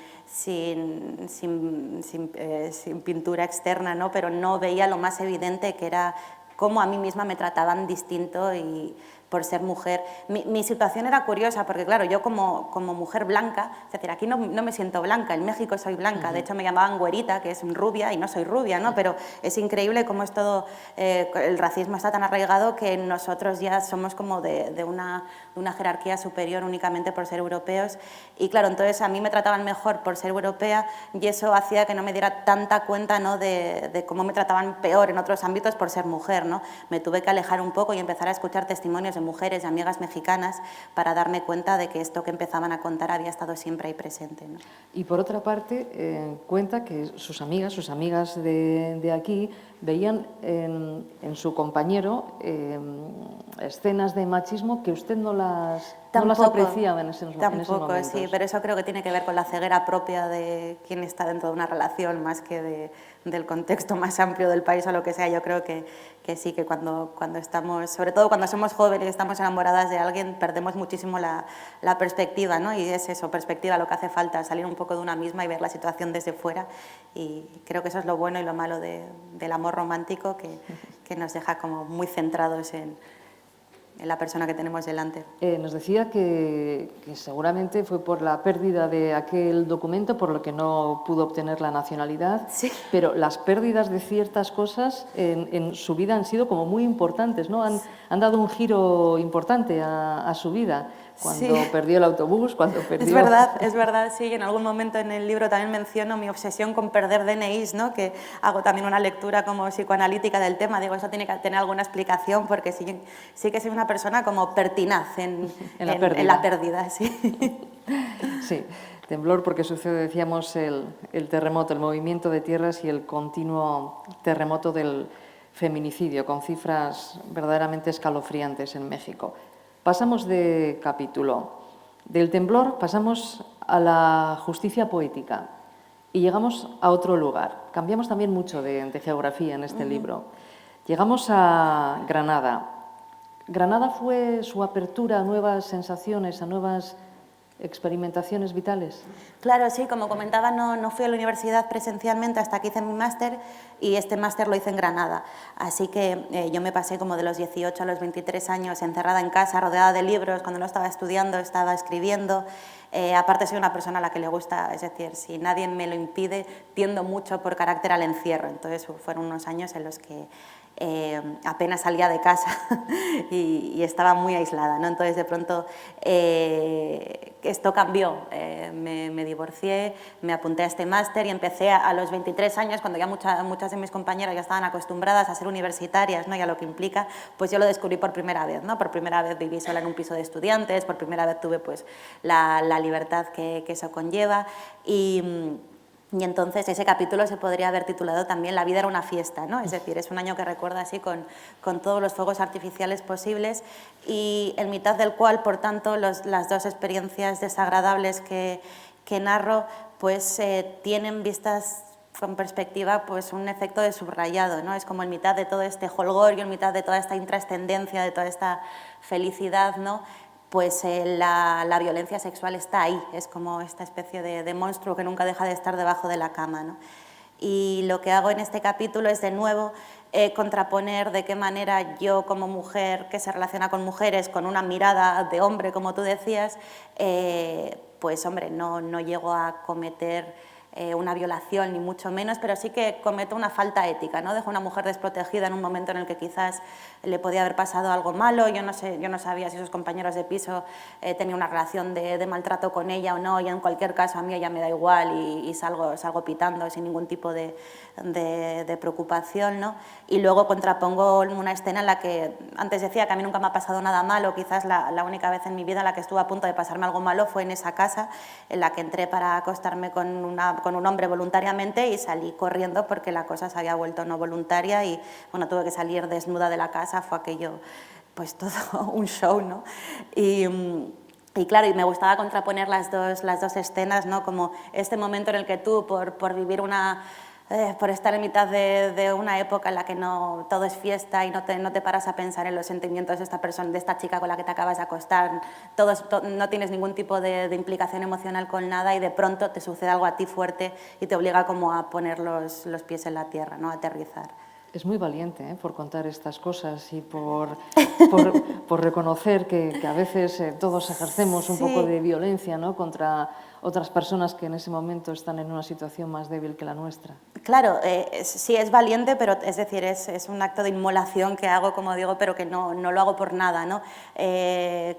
Speaker 2: pintura externa, ¿no? Pero no veía lo más evidente, que era cómo a mí misma me trataban distinto y por ser mujer. Mi situación era curiosa porque, claro, yo como mujer blanca, es decir, aquí no me siento blanca, en México soy blanca, de hecho me llamaban güerita, que es rubia, y no soy rubia, ¿no? Pero es increíble cómo es todo, el racismo está tan arraigado que nosotros ya somos como de una jerarquía superior únicamente por ser europeos. Y claro, entonces a mí me trataban mejor por ser europea y eso hacía que no me diera tanta cuenta, ¿no? de cómo me trataban peor en otros ámbitos por ser mujer, ¿no? Me tuve que alejar un poco y empezar a escuchar testimonios de mujeres y amigas mexicanas para darme cuenta de que esto que empezaban a contar había estado siempre ahí presente, ¿no?
Speaker 1: Y por otra parte, cuenta que sus amigas de aquí veían en su compañero escenas de machismo que usted no las apreciaba en ese momento.
Speaker 2: Tampoco, sí, pero eso creo que tiene que ver con la ceguera propia de quien está dentro de una relación más que del contexto más amplio del país o lo que sea. Yo creo que sí, que cuando estamos, sobre todo cuando somos jóvenes y estamos enamoradas de alguien, perdemos muchísimo la perspectiva, ¿no? Y es eso, perspectiva, lo que hace falta, salir un poco de una misma y ver la situación desde fuera. Y creo que eso es lo bueno y lo malo del amor romántico, que nos deja como muy centrados en la persona que tenemos delante.
Speaker 1: Nos decía que seguramente fue por la pérdida de aquel documento por lo que no pudo obtener la nacionalidad,
Speaker 2: sí.
Speaker 1: Pero las pérdidas de ciertas cosas en su vida han sido como muy importantes, ¿no? Han dado un giro importante a su vida. Cuando perdió el autobús, cuando perdió...
Speaker 2: Es verdad, sí. En algún momento en el libro también menciono mi obsesión con perder DNIs, ¿no? Que hago también una lectura como psicoanalítica del tema. Digo, eso tiene que tener alguna explicación porque sí que soy una persona como pertinaz en la pérdida, sí.
Speaker 1: Sí, temblor porque sucede, decíamos, el terremoto, el movimiento de tierras y el continuo terremoto del feminicidio, con cifras verdaderamente escalofriantes en México. Pasamos de capítulo. Del temblor pasamos a la justicia poética. y llegamos a otro lugar. Cambiamos también mucho de geografía en este libro. Llegamos a Granada. ¿Granada fue su apertura a nuevas sensaciones, a nuevas experimentaciones vitales?
Speaker 2: Claro, sí, como comentaba, no fui a la universidad presencialmente hasta que hice mi máster, y este máster lo hice en Granada. Así que yo me pasé como de los 18 a los 23 años encerrada en casa, rodeada de libros. Cuando no estaba estudiando, estaba escribiendo. Aparte soy una persona a la que le gusta, es decir, si nadie me lo impide, tiendo mucho por carácter al encierro. Entonces fueron unos años en los que apenas salía de casa y estaba muy aislada, ¿no? Entonces de pronto esto cambió, me divorcié, me apunté a este máster y empecé a los 23 años, cuando ya muchas de mis compañeras ya estaban acostumbradas a ser universitarias, ¿no? Y a lo que implica, pues yo lo descubrí por primera vez, ¿no? Por primera vez viví sola en un piso de estudiantes, por primera vez tuve pues la libertad que eso conlleva, y entonces ese capítulo se podría haber titulado también La vida era una fiesta, ¿no? Es decir, es un año que recuerda así con todos los fuegos artificiales posibles, y en mitad del cual, por tanto, las dos experiencias desagradables que narro, pues tienen, vistas con perspectiva, pues un efecto de subrayado, ¿no? Es como en mitad de todo este jolgorio, en mitad de toda esta intrascendencia, de toda esta felicidad, ¿no? Pues la violencia sexual está ahí, es como esta especie de monstruo que nunca deja de estar debajo de la cama, ¿no? Y lo que hago en este capítulo es, de nuevo, contraponer de qué manera yo, como mujer que se relaciona con mujeres, con una mirada de hombre, como tú decías, pues hombre, no llego a cometer una violación, ni mucho menos, pero sí que cometo una falta ética, ¿no? Dejo a una mujer desprotegida en un momento en el que quizás le podía haber pasado algo malo. Yo no sabía si sus compañeros de piso tenían una relación de maltrato con ella o no, y en cualquier caso a mí ella me da igual y salgo pitando sin ningún tipo de preocupación, ¿no? Y luego contrapongo una escena en la que antes decía que a mí nunca me ha pasado nada malo. Quizás la única vez en mi vida en la que estuve a punto de pasarme algo malo fue en esa casa en la que entré para acostarme con un hombre voluntariamente y salí corriendo porque la cosa se había vuelto no voluntaria y bueno, tuve que salir desnuda de la casa. Fue aquello, pues todo un show, ¿no? Y claro, y me gustaba contraponer las dos escenas, ¿no? Como este momento en el que tú, por vivir por estar en mitad de una época en la que no todo es fiesta y no te paras a pensar en los sentimientos de esta persona, de esta chica con la que te acabas de acostar, no tienes ningún tipo de implicación emocional con nada, y de pronto te sucede algo a ti fuerte y te obliga como a poner los pies en la tierra, ¿no? A aterrizar.
Speaker 1: Es muy valiente, por contar estas cosas y por reconocer que a veces todos ejercemos un poco de violencia, ¿no? Contra otras personas que en ese momento están en una situación más débil que la nuestra.
Speaker 2: Claro, sí es valiente, pero es decir, es un acto de inmolación que hago, como digo, pero que no lo hago por nada, ¿no?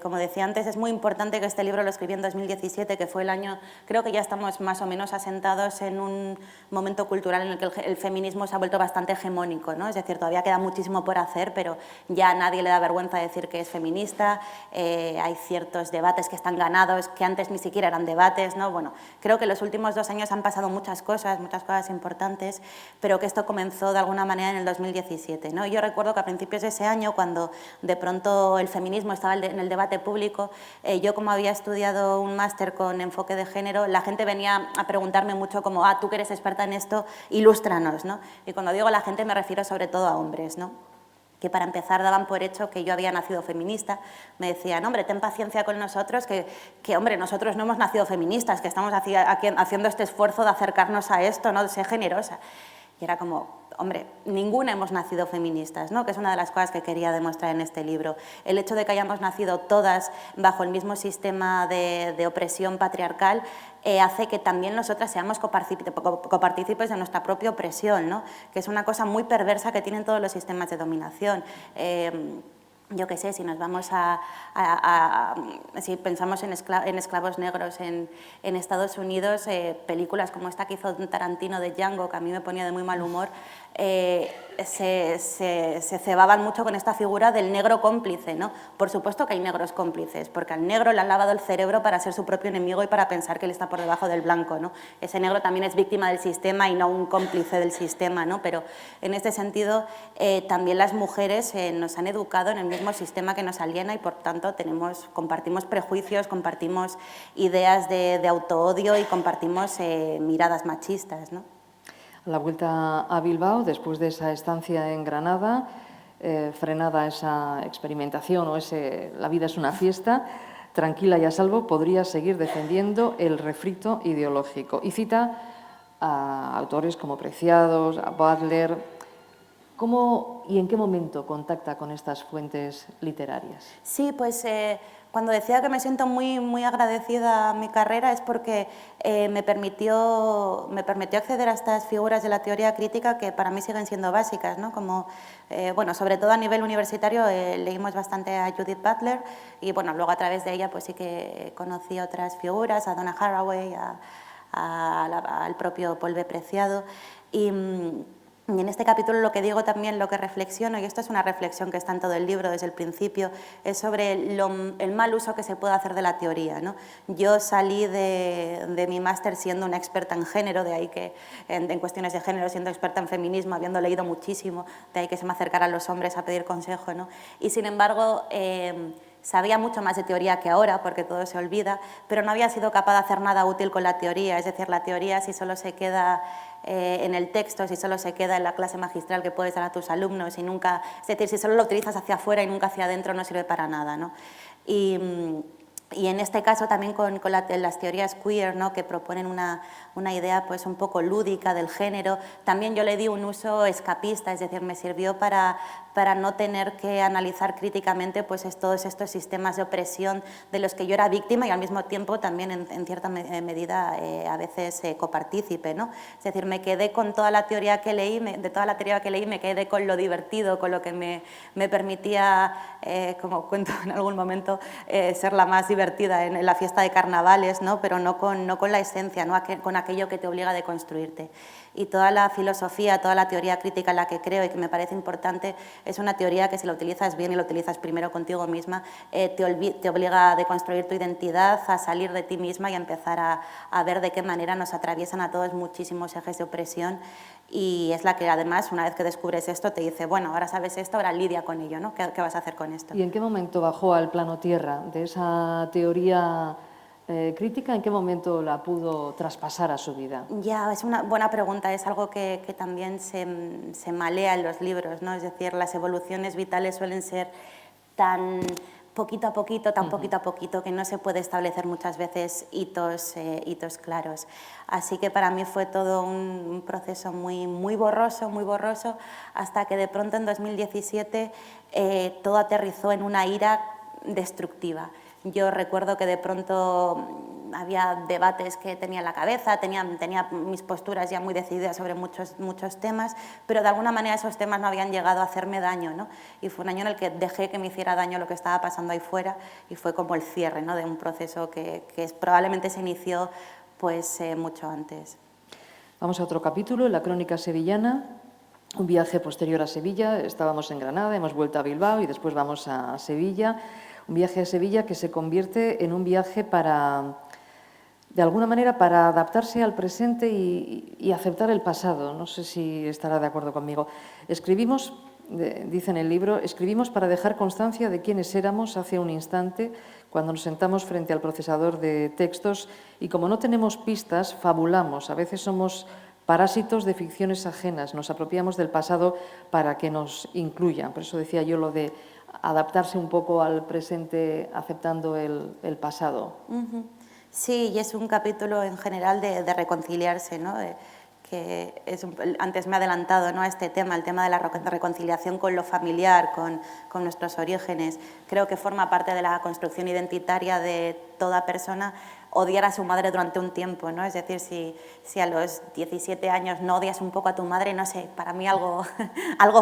Speaker 2: Como decía antes, es muy importante que este libro lo escribí en 2017, que fue el año, creo que ya estamos más o menos asentados en un momento cultural en el que el feminismo se ha vuelto bastante hegemónico, ¿no? Es decir, todavía queda muchísimo por hacer, pero ya a nadie le da vergüenza decir que es feminista. Hay ciertos debates que están ganados, que antes ni siquiera eran debates, ¿no? Bueno, creo que en los últimos 2 años han pasado muchas cosas importantes, pero que esto comenzó de alguna manera en el 2017, ¿no? Yo recuerdo que a principios de ese año, cuando de pronto el feminismo estaba en el debate público, yo, como había estudiado un máster con enfoque de género, la gente venía a preguntarme mucho como, tú que eres experta en esto, ilústranos, ¿no? Y cuando digo la gente me refiero sobre todo a hombres, ¿no? Que para empezar daban por hecho que yo había nacido feminista. Me decían, hombre, ten paciencia con nosotros, que hombre, nosotros no hemos nacido feministas, que estamos haciendo este esfuerzo de acercarnos a esto, ¿no? De ser generosa. Y era como, hombre, ninguna hemos nacido feministas, ¿no? Que es una de las cosas que quería demostrar en este libro. El hecho de que hayamos nacido todas bajo el mismo sistema de opresión patriarcal hace que también nosotras seamos copartícipes de nuestra propia opresión, ¿no? Que es una cosa muy perversa que tienen todos los sistemas de dominación. Yo qué sé, si nos vamos si pensamos en esclavos negros en Estados Unidos, películas como esta que hizo Tarantino de Django, que a mí me ponía de muy mal humor, se cebaban mucho con esta figura del negro cómplice, ¿no? Por supuesto que hay negros cómplices, porque al negro le han lavado el cerebro para ser su propio enemigo y para pensar que él está por debajo del blanco, ¿no? Ese negro también es víctima del sistema y no un cómplice del sistema, ¿no? Pero en este sentido también las mujeres nos han educado en el mismo mismo sistema que nos aliena y por tanto compartimos prejuicios, compartimos ideas de autoodio y compartimos miradas machistas, ¿no?
Speaker 1: A la vuelta a Bilbao, después de esa estancia en Granada, frenada esa experimentación o la vida es una fiesta, tranquila y a salvo, podría seguir defendiendo el refrito ideológico. Y cita a autores como Preciados, a Butler. ¿Cómo y en qué momento contacta con estas fuentes literarias?
Speaker 2: Sí, pues cuando decía que me siento muy agradecida a mi carrera es porque me permitió acceder a estas figuras de la teoría crítica que para mí siguen siendo básicas, ¿no? Como, bueno, sobre todo a nivel universitario leímos bastante a Judith Butler y bueno, luego a través de ella pues sí que conocí a otras figuras, a Donna Haraway, al propio Paul B. Preciado y en este capítulo lo que digo también, lo que reflexiono, y esto es una reflexión que está en todo el libro desde el principio, es sobre el mal uso que se puede hacer de la teoría, ¿no? Yo salí de mi máster siendo una experta en género, de ahí que en cuestiones de género, siendo experta en feminismo, habiendo leído muchísimo, de ahí que se me acercaran los hombres a pedir consejo, ¿no? Y sin embargo, sabía mucho más de teoría que ahora, porque todo se olvida, pero no había sido capaz de hacer nada útil con la teoría, es decir, la teoría si solo se queda en el texto, si solo se queda en la clase magistral que puedes dar a tus alumnos y nunca, es decir, si solo lo utilizas hacia afuera y nunca hacia adentro no sirve para nada, ¿no? Y en este caso también con las teorías queer, ¿no? Que proponen una idea pues un poco lúdica del género, también yo le di un uso escapista, es decir, me sirvió para no tener que analizar críticamente pues todos estos sistemas de opresión de los que yo era víctima y al mismo tiempo también en cierta medida a veces copartícipe, ¿no? Es decir, me quedé con toda la teoría que leí, de toda la teoría que leí me quedé con lo divertido, con lo que me permitía, como cuento en algún momento, ser la más divertida en la fiesta de carnavales, ¿no? Pero no con la esencia, ¿no? Con aquello que te obliga a deconstruirte. Y toda la filosofía, toda la teoría crítica en la que creo y que me parece importante es una teoría que si la utilizas bien y la utilizas primero contigo misma, te obliga a deconstruir tu identidad, a salir de ti misma y a empezar a ver de qué manera nos atraviesan a todos muchísimos ejes de opresión y es la que además una vez que descubres esto te dice, bueno, ahora sabes esto, ahora lidia con ello, ¿no? ¿Qué vas a hacer con esto?
Speaker 1: ¿Y en qué momento bajó al plano tierra de esa teoría crítica? ¿En qué momento la pudo traspasar a su vida?
Speaker 2: Ya, es una buena pregunta, es algo que también se malea en los libros, ¿no? Es decir, las evoluciones vitales suelen ser tan poquito a poquito, tan poquito a poquito, que no se puede establecer muchas veces hitos claros. Así que para mí fue todo un proceso muy borroso, hasta que de pronto en 2017 todo aterrizó en una ira destructiva. Yo recuerdo que de pronto había debates que tenía en la cabeza, tenía mis posturas ya muy decididas sobre muchos temas, pero de alguna manera esos temas no habían llegado a hacerme daño, ¿no? Y fue un año en el que dejé que me hiciera daño lo que estaba pasando ahí fuera y fue como el cierre, ¿no? De un proceso que probablemente se inició pues, mucho antes.
Speaker 1: Vamos a otro capítulo, la crónica sevillana. Un viaje posterior a Sevilla, estábamos en Granada, hemos vuelto a Bilbao y después vamos a Sevilla. Un viaje a Sevilla que se convierte en un viaje de alguna manera, para adaptarse al presente y aceptar el pasado. No sé si estará de acuerdo conmigo. Escribimos, dice en el libro, escribimos para dejar constancia de quiénes éramos hace un instante cuando nos sentamos frente al procesador de textos y como no tenemos pistas, fabulamos. A veces somos parásitos de ficciones ajenas, nos apropiamos del pasado para que nos incluyan. Por eso decía yo lo de adaptarse un poco al presente aceptando el pasado.
Speaker 2: Sí, y es un capítulo en general de reconciliarse, ¿no? Que antes me he adelantado, ¿no? A este tema, el tema de la reconciliación con lo familiar, con nuestros orígenes. Creo que forma parte de la construcción identitaria de toda persona odiar a su madre durante un tiempo, ¿no? Es decir, si a los 17 años no odias un poco a tu madre, no sé, para mí algo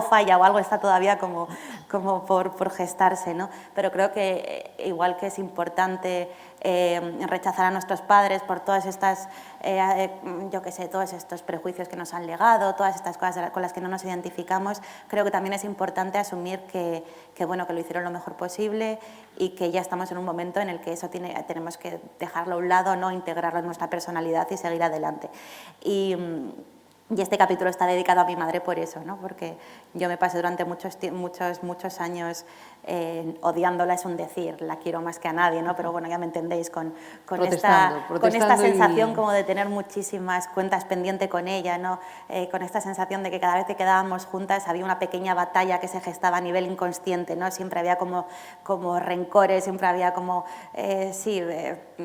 Speaker 2: falla o algo está todavía como por gestarse, ¿no? Pero creo que igual que es importante rechazar a nuestros padres por todas estas, yo qué sé, todos estos prejuicios que nos han legado, todas estas cosas con las que no nos identificamos, creo que también es importante asumir que bueno, que lo hicieron lo mejor posible y que ya estamos en un momento en el que eso tenemos que dejarlo a un lado, no integrarlo en nuestra personalidad y seguir adelante. Y Y este capítulo está dedicado a mi madre por eso, ¿no? Porque yo me pasé durante muchos años odiándola, es un decir, la quiero más que a nadie, ¿no? Pero bueno, ya me entendéis, con esta sensación como de tener muchísimas cuentas pendiente con ella, ¿no? Con esta sensación de que cada vez que quedábamos juntas había una pequeña batalla que se gestaba a nivel inconsciente, ¿no? Siempre había como rencores, siempre había como,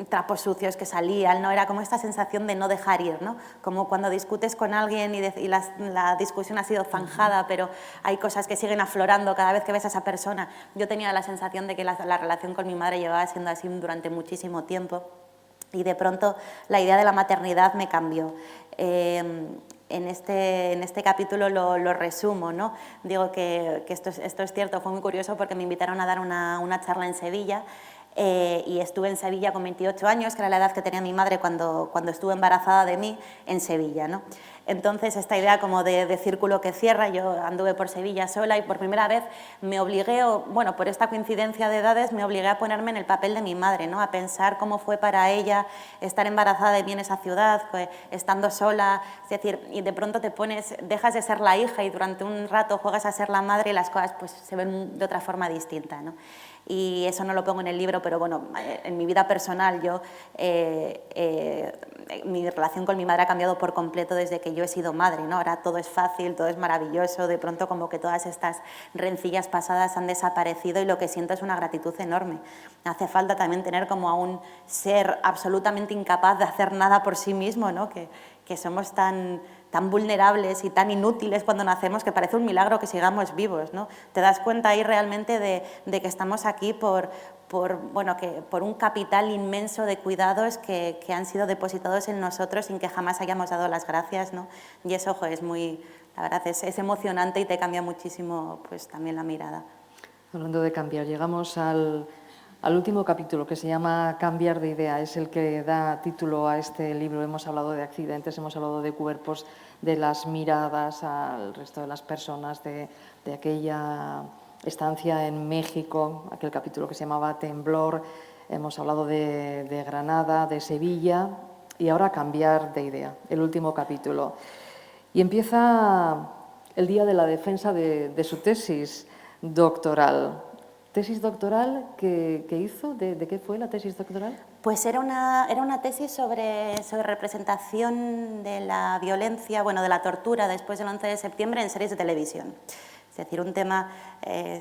Speaker 2: trapos sucios que salían, ¿no? Era como esta sensación de no dejar ir, ¿no? Como cuando discutes con alguien y la discusión ha sido zanjada, pero hay cosas que siguen aflorando cada vez que ves a esa persona. Yo tenía la sensación de que la relación con mi madre llevaba siendo así durante muchísimo tiempo y de pronto la idea de la maternidad me cambió. En este capítulo lo resumo, ¿no? Digo que esto es cierto, fue muy curioso porque me invitaron a dar una charla en Sevilla. Y estuve en Sevilla con 28 años, que era la edad que tenía mi madre cuando estuvo embarazada de mí, en Sevilla, ¿no? Entonces, esta idea como de círculo que cierra, yo anduve por Sevilla sola y por primera vez me obligué, por esta coincidencia de edades, me obligué a ponerme en el papel de mi madre, ¿no? A pensar cómo fue para ella estar embarazada de mí en esa ciudad, estando sola, es decir, y de pronto dejas de ser la hija y durante un rato juegas a ser la madre y las cosas pues se ven de otra forma distinta, ¿no? Y eso no lo pongo en el libro, pero bueno, en mi vida personal mi relación con mi madre ha cambiado por completo desde que yo he sido madre, ¿no? Ahora todo es fácil, todo es maravilloso, de pronto como que todas estas rencillas pasadas han desaparecido y lo que siento es una gratitud enorme. Hace falta también tener como a un ser absolutamente incapaz de hacer nada por sí mismo, ¿no? Que somos tan vulnerables y tan inútiles cuando nacemos que parece un milagro que sigamos vivos, ¿no? Te das cuenta ahí realmente de que estamos aquí por un capital inmenso de cuidados que han sido depositados en nosotros sin que jamás hayamos dado las gracias, ¿no? Y eso, es la verdad, es emocionante y te cambia muchísimo pues también la mirada.
Speaker 1: Hablando de cambiar, llegamos al último capítulo, que se llama Cambiar de idea. Es el que da título a este libro. Hemos hablado de accidentes, hemos hablado de cuerpos, de las miradas al resto de las personas, de aquella estancia en México, aquel capítulo que se llamaba Temblor. Hemos hablado de Granada, de Sevilla y ahora Cambiar de idea, el último capítulo. Y empieza el día de la defensa de su tesis doctoral. ¿Tesis doctoral que hizo? ¿De qué fue la tesis doctoral?
Speaker 2: Pues era una tesis sobre representación de la violencia, de la tortura después del 11 de septiembre en series de televisión. Es decir, un tema,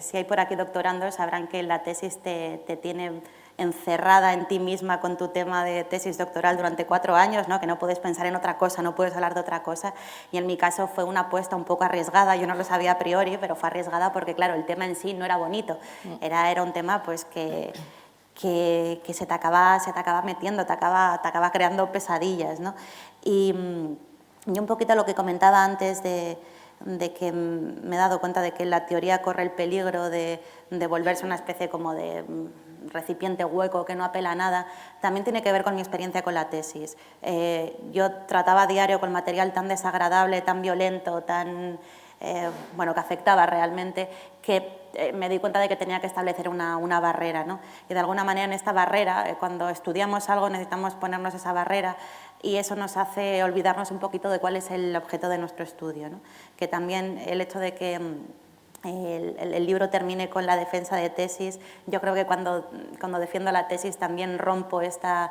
Speaker 2: si hay por aquí doctorandos, sabrán que la tesis te tiene encerrada en ti misma con tu tema de tesis doctoral durante 4 años, ¿no? Que no puedes pensar en otra cosa, no puedes hablar de otra cosa. Y en mi caso fue una apuesta un poco arriesgada, yo no lo sabía a priori, pero fue arriesgada porque, claro, el tema en sí no era bonito. Era un tema pues que se te acaba metiendo, te acaba creando pesadillas, ¿no? Y un poquito lo que comentaba antes de que me he dado cuenta de que la teoría corre el peligro de volverse una especie como de recipiente hueco que no apela a nada, también tiene que ver con mi experiencia con la tesis. Yo trataba a diario con material tan desagradable, tan violento, que afectaba realmente, que me di cuenta de que tenía que establecer una barrera, ¿no? Y de alguna manera en esta barrera, cuando estudiamos algo necesitamos ponernos esa barrera y eso nos hace olvidarnos un poquito de cuál es el objeto de nuestro estudio, ¿no? Que también el hecho de que el libro termine con la defensa de tesis, yo creo que cuando defiendo la tesis también rompo esta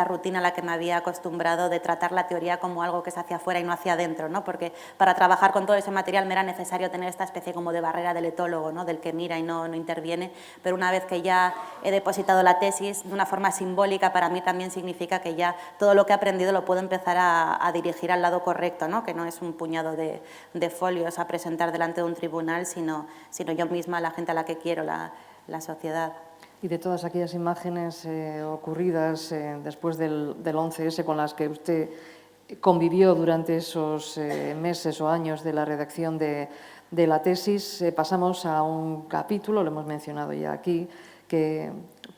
Speaker 2: rutina a la que me había acostumbrado de tratar la teoría como algo que es hacia afuera y no hacia adentro, ¿no? Porque para trabajar con todo ese material me era necesario tener esta especie como de barrera del etólogo, ¿no? Del que mira y no interviene, pero una vez que ya he depositado la tesis, de una forma simbólica para mí también significa que ya todo lo que he aprendido lo puedo empezar a dirigir al lado correcto, ¿no? Que no es un puñado de folios a presentar delante de un tribunal, sino yo misma, la gente a la que quiero, la sociedad.
Speaker 1: Y de todas aquellas imágenes ocurridas después del 11S con las que usted convivió durante esos meses o años de la redacción de la tesis, pasamos a un capítulo, lo hemos mencionado ya aquí, que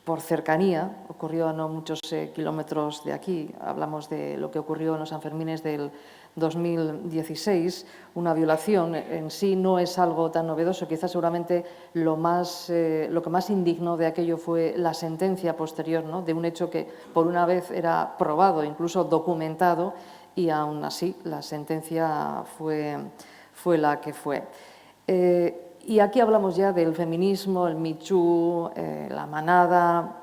Speaker 1: por cercanía ocurrió a no muchos kilómetros de aquí. Hablamos de lo que ocurrió en los Sanfermines del 2016, una violación en sí no es algo tan novedoso. Quizás seguramente lo que más indignó de aquello fue la sentencia posterior, ¿no? De un hecho que por una vez era probado, incluso documentado, y aún así la sentencia fue la que fue. Y aquí hablamos ya del feminismo, el Me Too, la manada,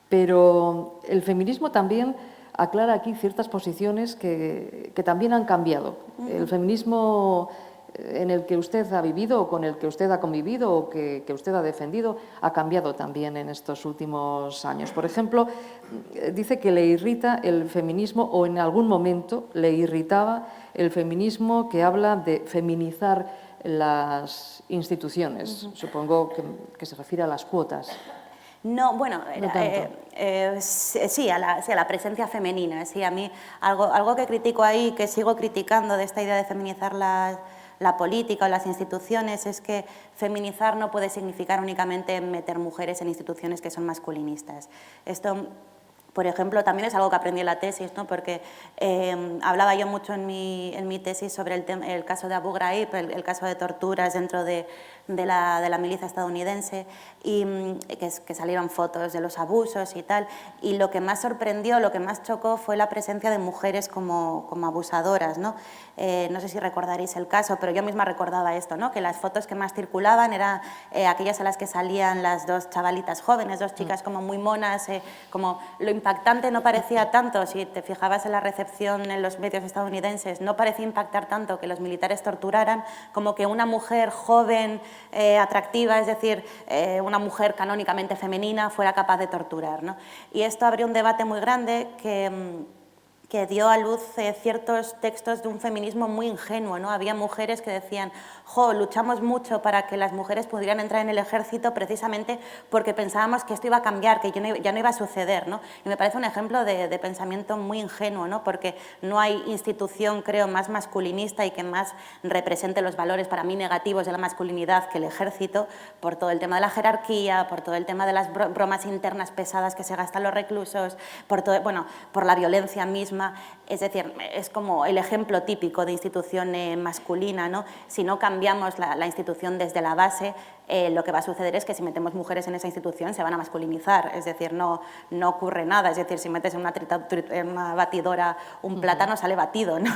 Speaker 1: pero el feminismo también aclara aquí ciertas posiciones que también han cambiado. El feminismo en el que usted ha vivido o con el que usted ha convivido o que usted ha defendido ha cambiado también en estos últimos años. Por ejemplo, dice que le irrita el feminismo o en algún momento le irritaba el feminismo que habla de feminizar las instituciones. Supongo que se refiere a las cuotas.
Speaker 2: No, bueno,
Speaker 1: No tanto.
Speaker 2: sí, a la presencia femenina. Sí, a mí algo que critico ahí, que sigo criticando de esta idea de feminizar la política o las instituciones, es que feminizar no puede significar únicamente meter mujeres en instituciones que son masculinistas. Esto, por ejemplo, también es algo que aprendí en la tesis, ¿no? Porque hablaba yo mucho en mi tesis sobre el caso de Abu Ghraib, el caso de torturas dentro de la milicia estadounidense, y que salieron fotos de los abusos y tal, y lo que más sorprendió, lo que más chocó fue la presencia de mujeres como abusadoras, ¿no? No sé si recordaréis el caso, pero yo misma recordaba esto, ¿no? Que las fotos que más circulaban eran aquellas a las que salían las dos chavalitas jóvenes, dos chicas como muy monas, como lo impactante no parecía tanto, si te fijabas en la recepción en los medios estadounidenses, no parecía impactar tanto que los militares torturaran como que una mujer joven, atractiva, es decir, una mujer canónicamente femenina, fuera capaz de torturar, ¿no? Y esto abrió un debate muy grande que dio a luz ciertos textos de un feminismo muy ingenuo, ¿no? Había mujeres que decían, jo, luchamos mucho para que las mujeres pudieran entrar en el ejército precisamente porque pensábamos que esto iba a cambiar, que ya no iba a suceder, ¿no? Y me parece un ejemplo de pensamiento muy ingenuo, ¿no? Porque no hay institución, creo, más masculinista y que más represente los valores para mí negativos de la masculinidad que el ejército, por todo el tema de la jerarquía, por todo el tema de las bromas internas pesadas que se gastan los reclusos, por la violencia misma. Es decir, es como el ejemplo típico de institución masculina, ¿no? Si no cambiamos la institución desde la base, lo que va a suceder es que si metemos mujeres en esa institución se van a masculinizar, es decir, no ocurre nada, es decir, si metes en una batidora un plátano sale batido, ¿no?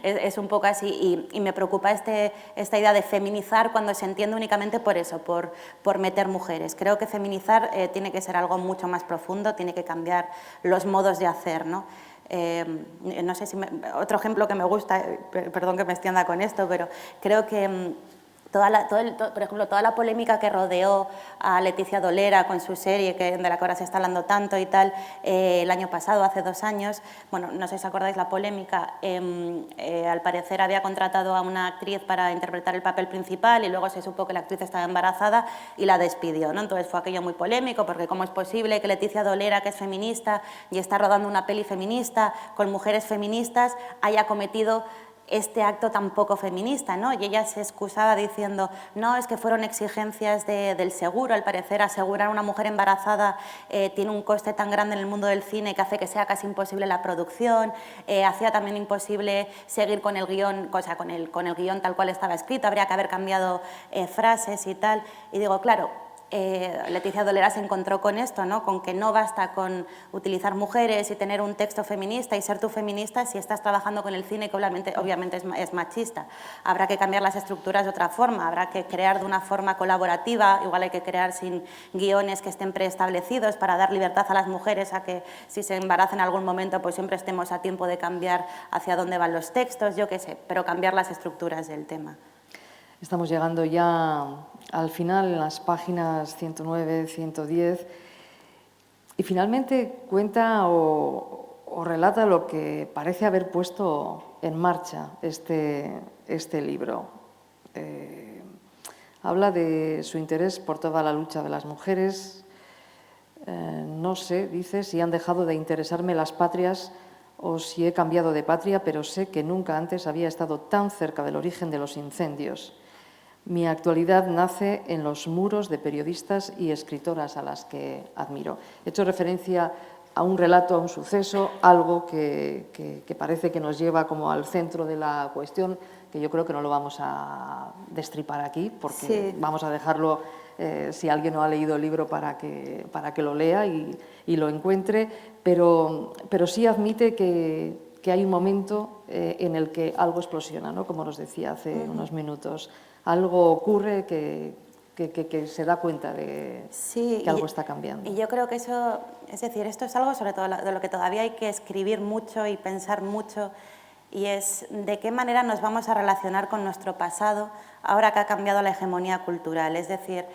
Speaker 2: Es un poco así y me preocupa esta idea de feminizar cuando se entiende únicamente por eso, por meter mujeres. Creo que feminizar tiene que ser algo mucho más profundo, tiene que cambiar los modos de hacer, ¿no? No sé si otro ejemplo que me gusta, perdón que me extienda con esto, pero creo que por ejemplo, toda la polémica que rodeó a Leticia Dolera con su serie, de la que ahora se está hablando tanto y tal, el año pasado, hace 2 años, bueno, no sé si acordáis la polémica, al parecer había contratado a una actriz para interpretar el papel principal y luego se supo que la actriz estaba embarazada y la despidió, ¿no? Entonces fue aquello muy polémico porque cómo es posible que Leticia Dolera, que es feminista y está rodando una peli feminista con mujeres feministas, haya cometido este acto tan poco feminista, ¿no? Y ella se excusaba diciendo, no, es que fueron exigencias del seguro, al parecer asegurar a una mujer embarazada tiene un coste tan grande en el mundo del cine que hace que sea casi imposible la producción, hacía también imposible seguir con el guión, con el guión tal cual estaba escrito, habría que haber cambiado frases y tal, y digo, claro, Leticia Dolera se encontró con esto, ¿no? Con que no basta con utilizar mujeres y tener un texto feminista y ser tú feminista si estás trabajando con el cine que obviamente es machista. Habrá que cambiar las estructuras de otra forma, habrá que crear de una forma colaborativa, igual hay que crear sin guiones que estén preestablecidos para dar libertad a las mujeres a que si se embarazan en algún momento pues siempre estemos a tiempo de cambiar hacia dónde van los textos, yo qué sé, pero cambiar las estructuras del tema.
Speaker 1: Estamos llegando ya al final, en las páginas 109, 110, y finalmente cuenta o relata lo que parece haber puesto en marcha este libro. Habla de su interés por toda la lucha de las mujeres. No sé, dice, si han dejado de interesarme las patrias o si he cambiado de patria, pero sé que nunca antes había estado tan cerca del origen de los incendios. Mi actualidad nace en los muros de periodistas y escritoras a las que admiro. He hecho referencia a un relato, a un suceso, algo que parece que nos lleva como al centro de la cuestión, que yo creo que no lo vamos a destripar aquí, porque sí, vamos a dejarlo, si alguien no ha leído el libro, para que lo lea y lo encuentre, pero sí admite que que hay un momento en el que algo explosiona, ¿no? Como nos decía hace unos minutos. Algo ocurre que se da cuenta de que algo está cambiando.
Speaker 2: Y yo creo que eso, es decir, esto es algo sobre todo de lo que todavía hay que escribir mucho y pensar mucho, y es de qué manera nos vamos a relacionar con nuestro pasado ahora que ha cambiado la hegemonía cultural. Es decir,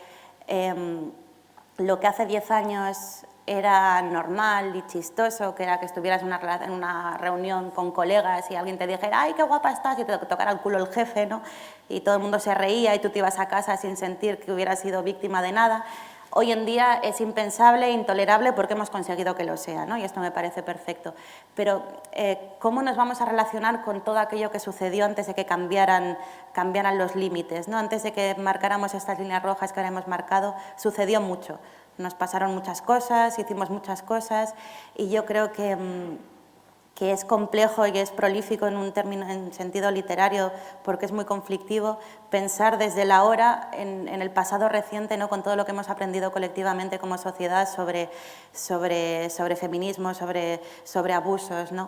Speaker 2: lo que hace 10 años era normal y chistoso, que era que estuvieras en una reunión con colegas y alguien te dijera ¡ay, qué guapa estás!, y te tocara el culo el jefe, ¿no? Y todo el mundo se reía y tú te ibas a casa sin sentir que hubieras sido víctima de nada. Hoy en día es impensable, intolerable, porque hemos conseguido que lo sea, ¿no? Y esto me parece perfecto. Pero ¿cómo nos vamos a relacionar con todo aquello que sucedió antes de que cambiaran los límites, ¿no? Antes de que marcáramos estas líneas rojas que ahora hemos marcado, sucedió mucho. Nos pasaron muchas cosas, hicimos muchas cosas, y yo creo que es complejo y es prolífico en sentido literario, porque es muy conflictivo, pensar desde el ahora en el pasado reciente, ¿no? Con todo lo que hemos aprendido colectivamente como sociedad sobre feminismo, sobre abusos, ¿no?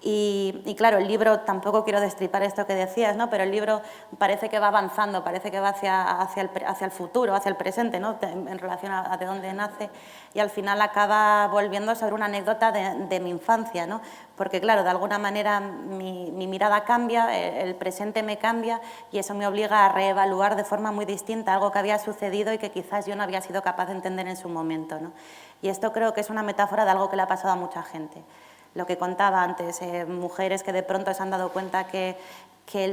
Speaker 2: Y claro, el libro, tampoco quiero destripar esto que decías, ¿no? Pero el libro parece que va avanzando, parece que va hacia el futuro, hacia el presente, ¿no? En relación a de dónde nace, y al final acaba volviendo sobre una anécdota de mi infancia, ¿no? Porque claro, de alguna manera mi mirada cambia, el presente me cambia, y eso me obliga a reevaluar de forma muy distinta algo que había sucedido y que quizás yo no había sido capaz de entender en su momento, ¿no? Y esto creo que es una metáfora de algo que le ha pasado a mucha gente. Lo que contaba antes, mujeres que de pronto se han dado cuenta que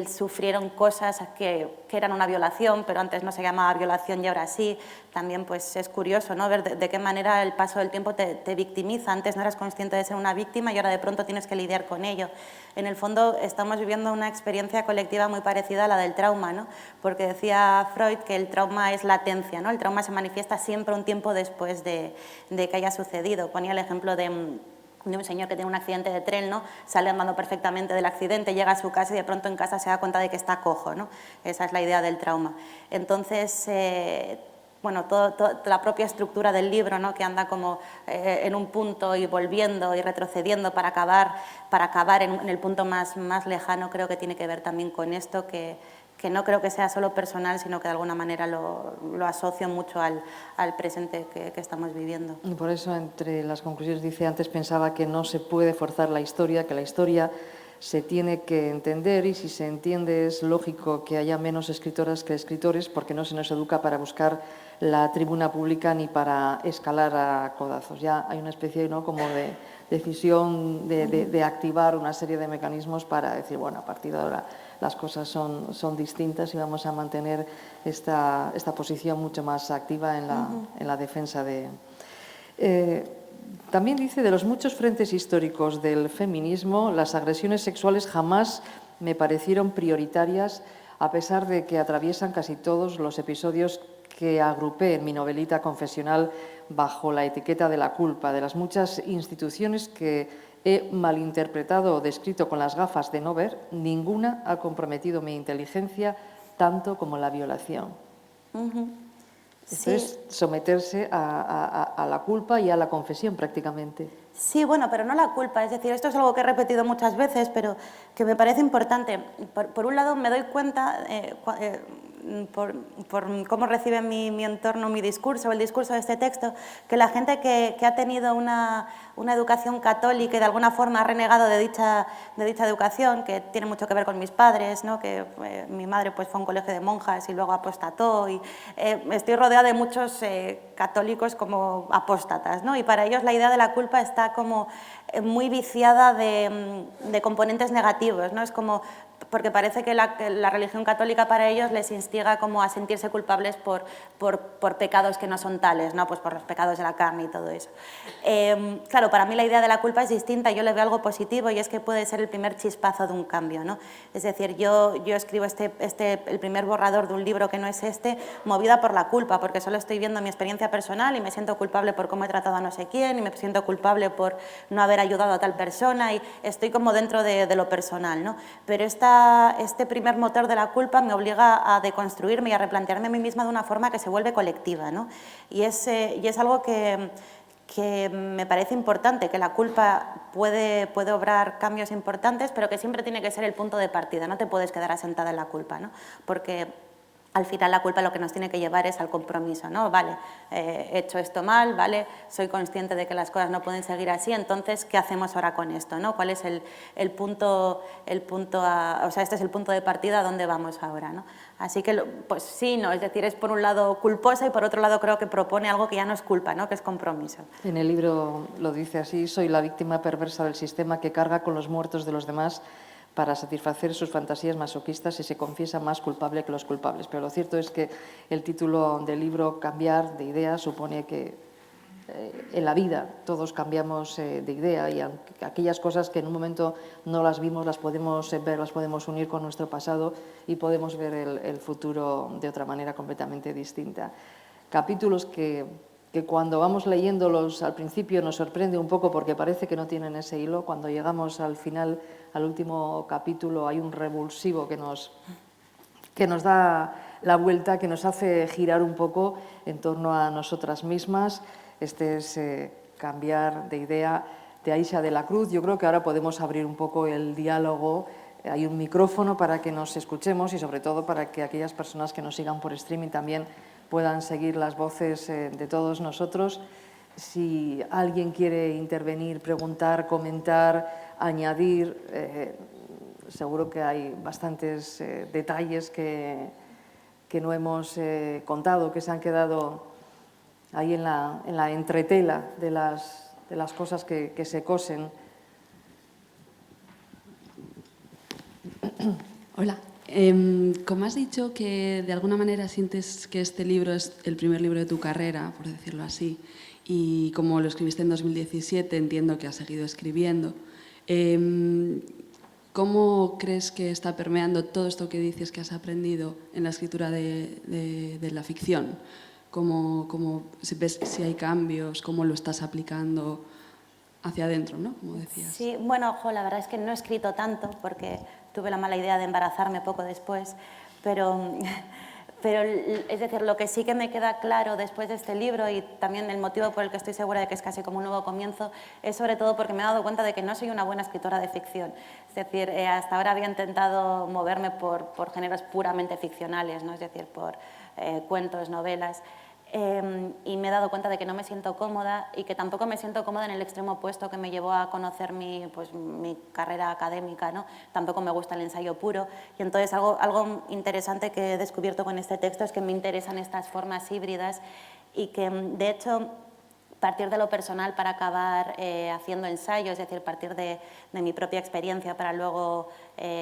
Speaker 2: sufrieron cosas que eran una violación, pero antes no se llamaba violación y ahora sí. También pues es curioso, ¿no? Ver de qué manera el paso del tiempo te victimiza. Antes no eras consciente de ser una víctima y ahora de pronto tienes que lidiar con ello. En el fondo estamos viviendo una experiencia colectiva muy parecida a la del trauma, ¿no? Porque decía Freud que el trauma es latencia, ¿no? El trauma se manifiesta siempre un tiempo después de que haya sucedido. Ponía el ejemplo de un señor que tiene un accidente de tren, ¿no? Sale andando perfectamente del accidente, llega a su casa y de pronto en casa se da cuenta de que está cojo, ¿no? Esa es la idea del trauma. Entonces, bueno, toda la propia estructura del libro, ¿no? Que anda como en un punto y volviendo y retrocediendo para acabar en el punto más lejano, creo que tiene que ver también con esto, que no creo que sea solo personal, sino que de alguna manera lo asocio mucho al presente que estamos viviendo.
Speaker 1: Y por eso, entre las conclusiones, dice, antes pensaba que no se puede forzar la historia, que la historia se tiene que entender, y si se entiende es lógico que haya menos escritoras que escritores, porque no se nos educa para buscar la tribuna pública ni para escalar a codazos. Ya hay una especie, ¿no?, como de decisión de activar una serie de mecanismos para decir, bueno, a partir de ahora las cosas son distintas y vamos a mantener esta posición mucho más activa en la defensa de... También dice, de los muchos frentes históricos del feminismo, las agresiones sexuales jamás me parecieron prioritarias, a pesar de que atraviesan casi todos los episodios que agrupé en mi novelita confesional bajo la etiqueta de la culpa, de las muchas instituciones que he malinterpretado o descrito con las gafas de no ver, ninguna ha comprometido mi inteligencia tanto como la violación. Esto es someterse a la culpa y a la confesión prácticamente.
Speaker 2: Sí, bueno, pero no la culpa. Es decir, esto es algo que he repetido muchas veces, pero que me parece importante. Por un lado, me doy cuenta, por cómo recibe mi entorno mi discurso, el discurso de este texto, que la gente que ha tenido una educación católica y de alguna forma ha renegado de dicha educación, que tiene mucho que ver con mis padres, ¿no? Que mi madre pues, fue a un colegio de monjas y luego apostató, y estoy rodeada de muchos católicos como apóstatas, ¿no? Y para ellos la idea de la culpa está como muy viciada de componentes negativos, ¿no? Es como, porque parece que la religión católica para ellos les instiga como a sentirse culpables por pecados que no son tales, ¿no? Pues por los pecados de la carne y todo eso. Claro, para mí la idea de la culpa es distinta, yo le veo algo positivo, y es que puede ser el primer chispazo de un cambio, ¿no? Es decir, yo escribo el primer borrador de un libro que no es movida por la culpa, porque solo estoy viendo mi experiencia personal y me siento culpable por cómo he tratado a no sé quién, y me siento culpable por no haber ayudado a tal persona, y estoy como dentro de lo personal, ¿no? Pero este primer motor de la culpa me obliga a deconstruirme y a replantearme a mí misma de una forma que se vuelve colectiva, ¿no? Y es algo que que me parece importante, que la culpa puede obrar cambios importantes, pero que siempre tiene que ser el punto de partida, no te puedes quedar asentada en la culpa, ¿no? Porque al final la culpa lo que nos tiene que llevar es al compromiso, ¿no? Vale, he hecho esto mal, vale, soy consciente de que las cosas no pueden seguir así, entonces, ¿qué hacemos ahora con esto, no? ¿Cuál es el punto o sea, este es el punto de partida a dónde vamos ahora, ¿no? Así que, pues sí, no, es decir, es por un lado culposa y por otro lado creo que propone algo que ya no es culpa, ¿no? Que es compromiso.
Speaker 1: En el libro lo dice así: soy la víctima perversa del sistema que carga con los muertos de los demás para satisfacer sus fantasías masoquistas y se confiesa más culpable que los culpables. Pero lo cierto es que el título del libro, Cambiar de idea, supone que en la vida todos cambiamos de idea, y aquellas cosas que en un momento no las vimos las podemos ver, las podemos unir con nuestro pasado y podemos ver el futuro de otra manera completamente distinta. Capítulos que cuando vamos leyéndolos al principio nos sorprende un poco porque parece que no tienen ese hilo. Cuando llegamos al final, al último capítulo, hay un revulsivo que nos da la vuelta, que nos hace girar un poco en torno a nosotras mismas. Este es Cambiar de idea, de Aisha de la Cruz. Yo creo que ahora podemos abrir un poco el diálogo. Hay un micrófono para que nos escuchemos y sobre todo para que aquellas personas que nos sigan por streaming también puedan seguir las voces de todos nosotros. Si alguien quiere intervenir, preguntar, comentar, añadir, seguro que hay bastantes detalles que no hemos contado, que se han quedado ahí en la entretela de las cosas que se cosen.
Speaker 3: Hola. Como has dicho que de alguna manera sientes que este libro es el primer libro de tu carrera, por decirlo así, y como lo escribiste en 2017, entiendo que has seguido escribiendo. ¿Cómo crees que está permeando todo esto que dices que has aprendido en la escritura de la ficción? ¿Cómo ves si hay cambios? ¿Cómo lo estás aplicando hacia adentro, ¿no? Como decías.
Speaker 2: Sí, bueno, la verdad es que no he escrito tanto porque tuve la mala idea de embarazarme poco después, pero es decir, lo que sí que me queda claro después de este libro, y también el motivo por el que estoy segura de que es casi como un nuevo comienzo, es sobre todo porque me he dado cuenta de que no soy una buena escritora de ficción. Es decir, hasta ahora había intentado moverme por géneros puramente ficcionales, ¿no? Es decir, por cuentos, novelas. Y me he dado cuenta de que no me siento cómoda y que tampoco me siento cómoda en el extremo opuesto que me llevó a conocer mi carrera académica, ¿no? Tampoco me gusta el ensayo puro, y entonces algo interesante que he descubierto con este texto es que me interesan estas formas híbridas y que, de hecho, partir de lo personal para acabar haciendo ensayos, es decir, partir de mi propia experiencia para luego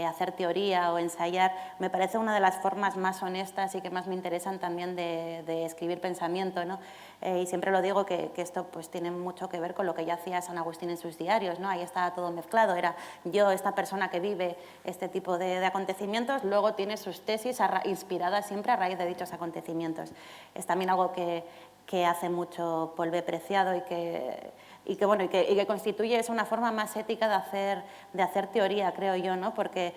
Speaker 2: hacer teoría o ensayar, me parece una de las formas más honestas y que más me interesan también de escribir pensamiento, ¿no? Y siempre lo digo que esto pues tiene mucho que ver con lo que ya hacía San Agustín en sus diarios, ¿no? Ahí estaba todo mezclado, era yo, esta persona que vive este tipo de acontecimientos, luego tiene sus tesis inspiradas siempre a raíz de dichos acontecimientos. Es también algo que hace mucho Paul Preciado y que constituye es una forma más ética de hacer teoría, creo yo, ¿no? Porque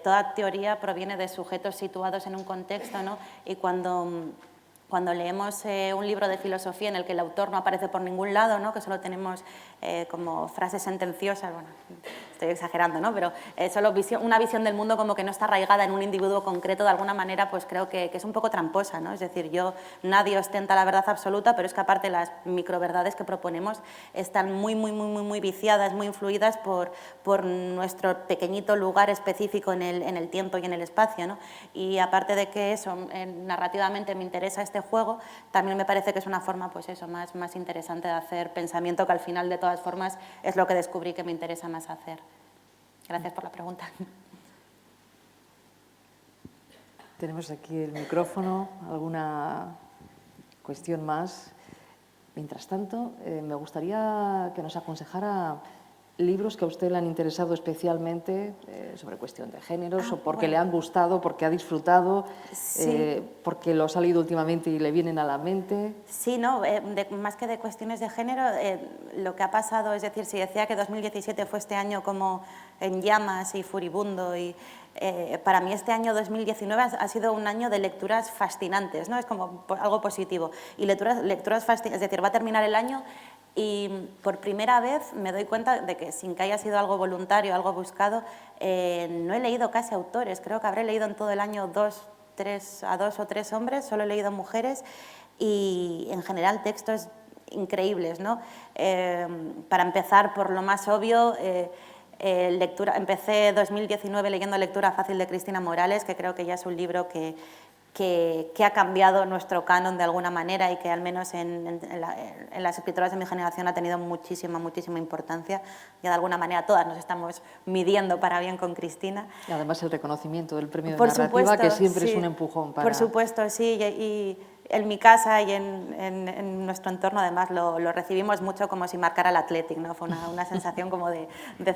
Speaker 2: toda teoría proviene de sujetos situados en un contexto, ¿no? Y cuando leemos un libro de filosofía en el que el autor no aparece por ningún lado, ¿no? Que solo tenemos como frases sentenciosas, bueno, estoy exagerando, ¿no? Pero solo una visión del mundo como que no está arraigada en un individuo concreto, de alguna manera, pues creo que es un poco tramposa, ¿no? Es decir, nadie ostenta la verdad absoluta, pero es que aparte las microverdades que proponemos están muy viciadas, muy influidas por nuestro pequeñito lugar específico en el tiempo y en el espacio, ¿no? Y aparte de que eso narrativamente me interesa este juego, también me parece que es una forma, pues eso, más interesante de hacer pensamiento, que al final, de todas formas, es lo que descubrí que me interesa más hacer. Gracias por la pregunta.
Speaker 1: Tenemos aquí el micrófono. ¿Alguna cuestión más? Mientras tanto, me gustaría que nos aconsejara libros que a usted le han interesado especialmente sobre cuestión de géneros, o porque le han gustado, porque ha disfrutado,
Speaker 2: sí.
Speaker 1: porque los ha leído últimamente y le vienen a la mente.
Speaker 2: Sí, no, más que de cuestiones de género, lo que ha pasado, es decir, si decía que 2017 fue este año como en llamas y furibundo, y para mí este año 2019 ha sido un año de lecturas fascinantes, ¿no? Es como algo positivo. Y lecturas fascinantes, es decir, va a terminar el año Y por primera vez me doy cuenta de que, sin que haya sido algo voluntario, algo buscado, no he leído casi autores. Creo que habré leído en todo el año dos o tres hombres, solo he leído mujeres y en general textos increíbles, ¿no? Para empezar, por lo más obvio, empecé 2019 leyendo Lectura fácil de Cristina Morales, que creo que ya es un libro que ha cambiado nuestro canon de alguna manera y que al menos en las escritoras de mi generación ha tenido muchísima importancia. Ya de alguna manera todas nos estamos midiendo para bien con Cristina.
Speaker 1: Y además el reconocimiento del premio de
Speaker 2: Por
Speaker 1: narrativa,
Speaker 2: supuesto,
Speaker 1: que siempre
Speaker 2: sí.
Speaker 1: es un empujón para...
Speaker 2: Por supuesto, sí. Y en mi casa y en nuestro entorno además lo recibimos mucho como si marcara el Athletic, ¿no? Fue una sensación como de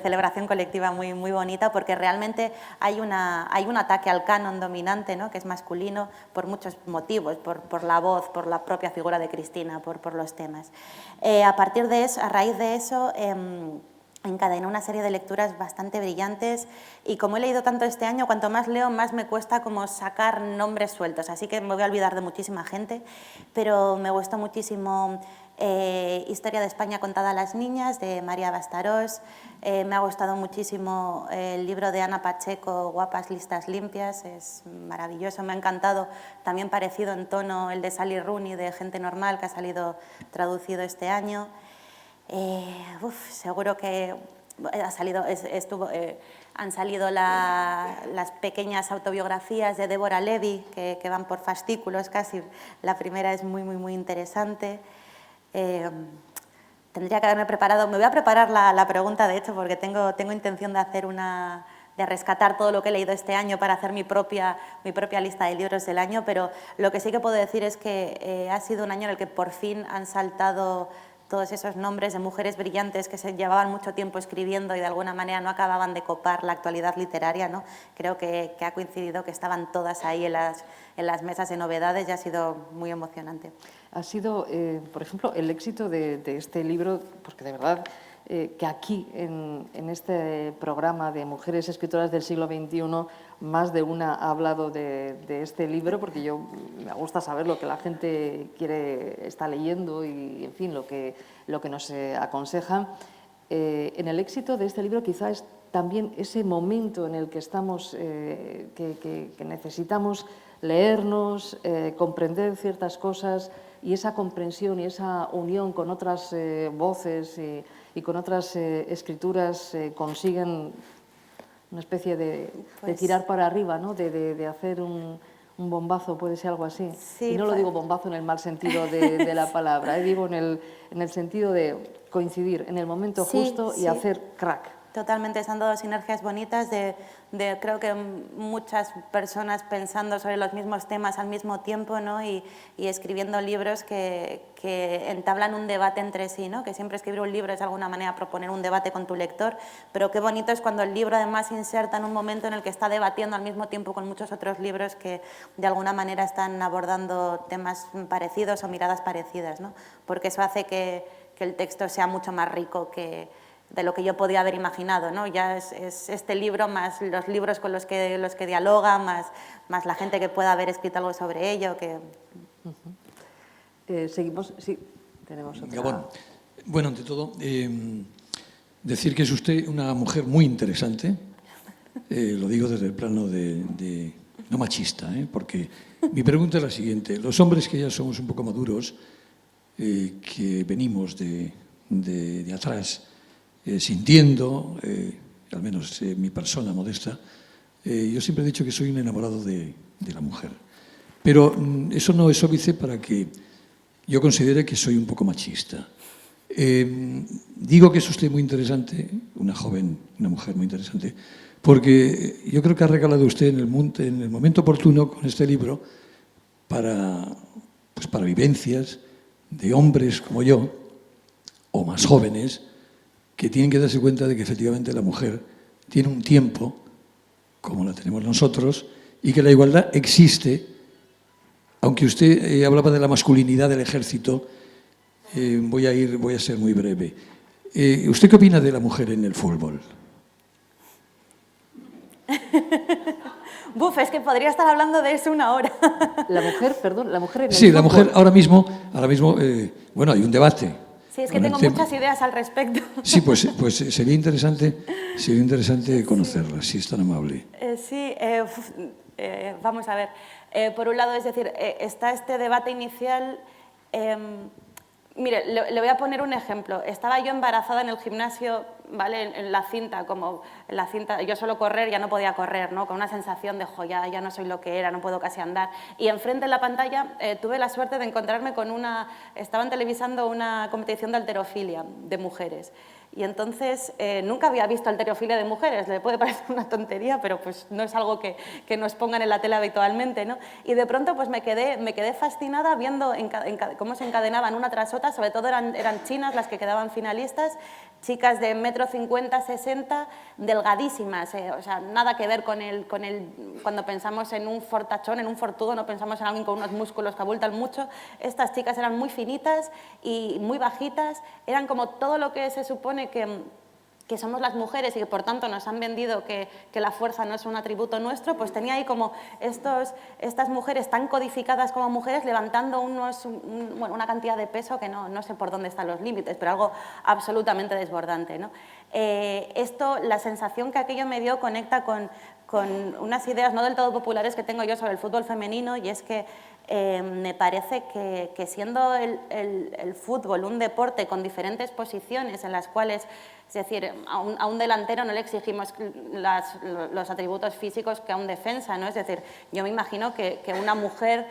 Speaker 2: celebración colectiva muy bonita, porque realmente hay un ataque al canon dominante, ¿no? Que es masculino, por muchos motivos, por la voz, por la propia figura de Cristina, por los temas. A raíz de eso, encadené una serie de lecturas bastante brillantes y como he leído tanto este año, cuanto más leo, más me cuesta como sacar nombres sueltos, así que me voy a olvidar de muchísima gente, pero me gustó muchísimo Historia de España contada a las niñas, de María Bastarós. Me ha gustado muchísimo el libro de Ana Pacheco, Guapas, listas, limpias, es maravilloso. Me ha encantado, también parecido en tono, el de Sally Rooney, de Gente normal, que ha salido traducido este año. Seguro que han salido las pequeñas autobiografías de Débora Levy, que van por fascículos casi. La primera es muy interesante. Tendría que haberme preparado, me voy a preparar la pregunta, de hecho, porque tengo intención de rescatar todo lo que he leído este año para hacer mi propia lista de libros del año, pero lo que sí que puedo decir es que ha sido un año en el que por fin han saltado todos esos nombres de mujeres brillantes que se llevaban mucho tiempo escribiendo y de alguna manera no acababan de copar la actualidad literaria, ¿no? Creo que ha coincidido que estaban todas ahí en las mesas de novedades y ha sido muy emocionante.
Speaker 1: Ha sido, por ejemplo, el éxito de este libro, porque de verdad que aquí, en este programa de Mujeres Escritoras del siglo XXI, más de una ha hablado de este libro, porque me gusta saber lo que la gente está leyendo y, en fin, lo que nos aconseja. En el éxito de este libro quizá es también ese momento en el que estamos, que necesitamos leernos, comprender ciertas cosas, y esa comprensión y esa unión con otras voces y con otras escrituras consiguen una especie de tirar para arriba, ¿no? de hacer un bombazo, puede ser algo así.
Speaker 2: Sí,
Speaker 1: y no lo digo bombazo en el mal sentido de la palabra, digo en el sentido de coincidir en el momento justo y hacer crack.
Speaker 2: Totalmente, se han dado sinergias bonitas de creo que muchas personas pensando sobre los mismos temas al mismo tiempo, ¿no? y escribiendo libros que entablan un debate entre sí, ¿no? Que siempre escribir un libro es de alguna manera proponer un debate con tu lector, pero qué bonito es cuando el libro además se inserta en un momento en el que está debatiendo al mismo tiempo con muchos otros libros que de alguna manera están abordando temas parecidos o miradas parecidas, ¿no? Porque eso hace que el texto sea mucho más rico de lo que yo podía haber imaginado, ¿no? Ya es este libro más los libros con los que dialoga, más la gente que pueda haber escrito algo sobre ello.
Speaker 1: Seguimos, sí, tenemos otra.
Speaker 4: Bueno, ante todo, decir que es usted una mujer muy interesante, lo digo desde el plano no machista, porque mi pregunta es la siguiente. Los hombres que ya somos un poco maduros, que venimos de atrás, sintiendo, al menos mi persona modesta, yo siempre he dicho que soy un enamorado de la mujer. Pero eso no es óbice para que yo considere que soy un poco machista. Digo que es usted muy interesante, una mujer muy interesante, porque yo creo que ha regalado usted en el momento oportuno con este libro para vivencias de hombres como yo, o más jóvenes, que tienen que darse cuenta de que efectivamente la mujer tiene un tiempo, como la tenemos nosotros, y que la igualdad existe, aunque usted hablaba de la masculinidad del ejército, voy a ser muy breve. ¿Usted qué opina de la mujer en el fútbol?
Speaker 2: Buf, es que podría estar hablando de eso una hora.
Speaker 1: La mujer en el
Speaker 4: Sí,
Speaker 1: fútbol.
Speaker 4: la mujer ahora mismo, bueno, hay un debate.
Speaker 2: Sí, es que
Speaker 4: con el
Speaker 2: tengo
Speaker 4: tema.
Speaker 2: muchas ideas al respecto.
Speaker 4: Sí, pues sería interesante conocerlas, si es tan amable.
Speaker 2: Vamos a ver. Por un lado, es decir, está este debate inicial. Mire, le voy a poner un ejemplo. Estaba yo embarazada en el gimnasio, ¿vale? En la cinta, yo suelo correr, ya no podía correr, ¿no? Con una sensación de, ya no soy lo que era, no puedo casi andar. Y enfrente en la pantalla tuve la suerte de encontrarme con estaban televisando una competición de halterofilia de mujeres. Y entonces nunca había visto halterofilia de mujeres, le puede parecer una tontería, pero pues no es algo que nos pongan en la tele habitualmente, ¿no? Y de pronto pues me quedé fascinada viendo cómo se encadenaban una tras otra, sobre todo eran chinas las que quedaban finalistas, chicas de 1,50 m, 60 m, delgadísimas, o sea, nada que ver con cuando pensamos en un fortachón, en un fortudo, no pensamos en alguien con unos músculos que abultan mucho. Estas chicas eran muy finitas y muy bajitas, eran como todo lo que se supone que somos las mujeres y que por tanto nos han vendido que la fuerza no es un atributo nuestro, pues tenía ahí como estas mujeres tan codificadas como mujeres levantando una cantidad de peso que no sé por dónde están los límites, pero algo absolutamente desbordante, ¿no? La sensación que aquello me dio conecta con unas ideas no del todo populares que tengo yo sobre el fútbol femenino, y es que me parece que siendo el fútbol un deporte con diferentes posiciones en las cuales, es decir, a un delantero no le exigimos los atributos físicos que a un defensa, ¿no? Es decir, yo me imagino que una mujer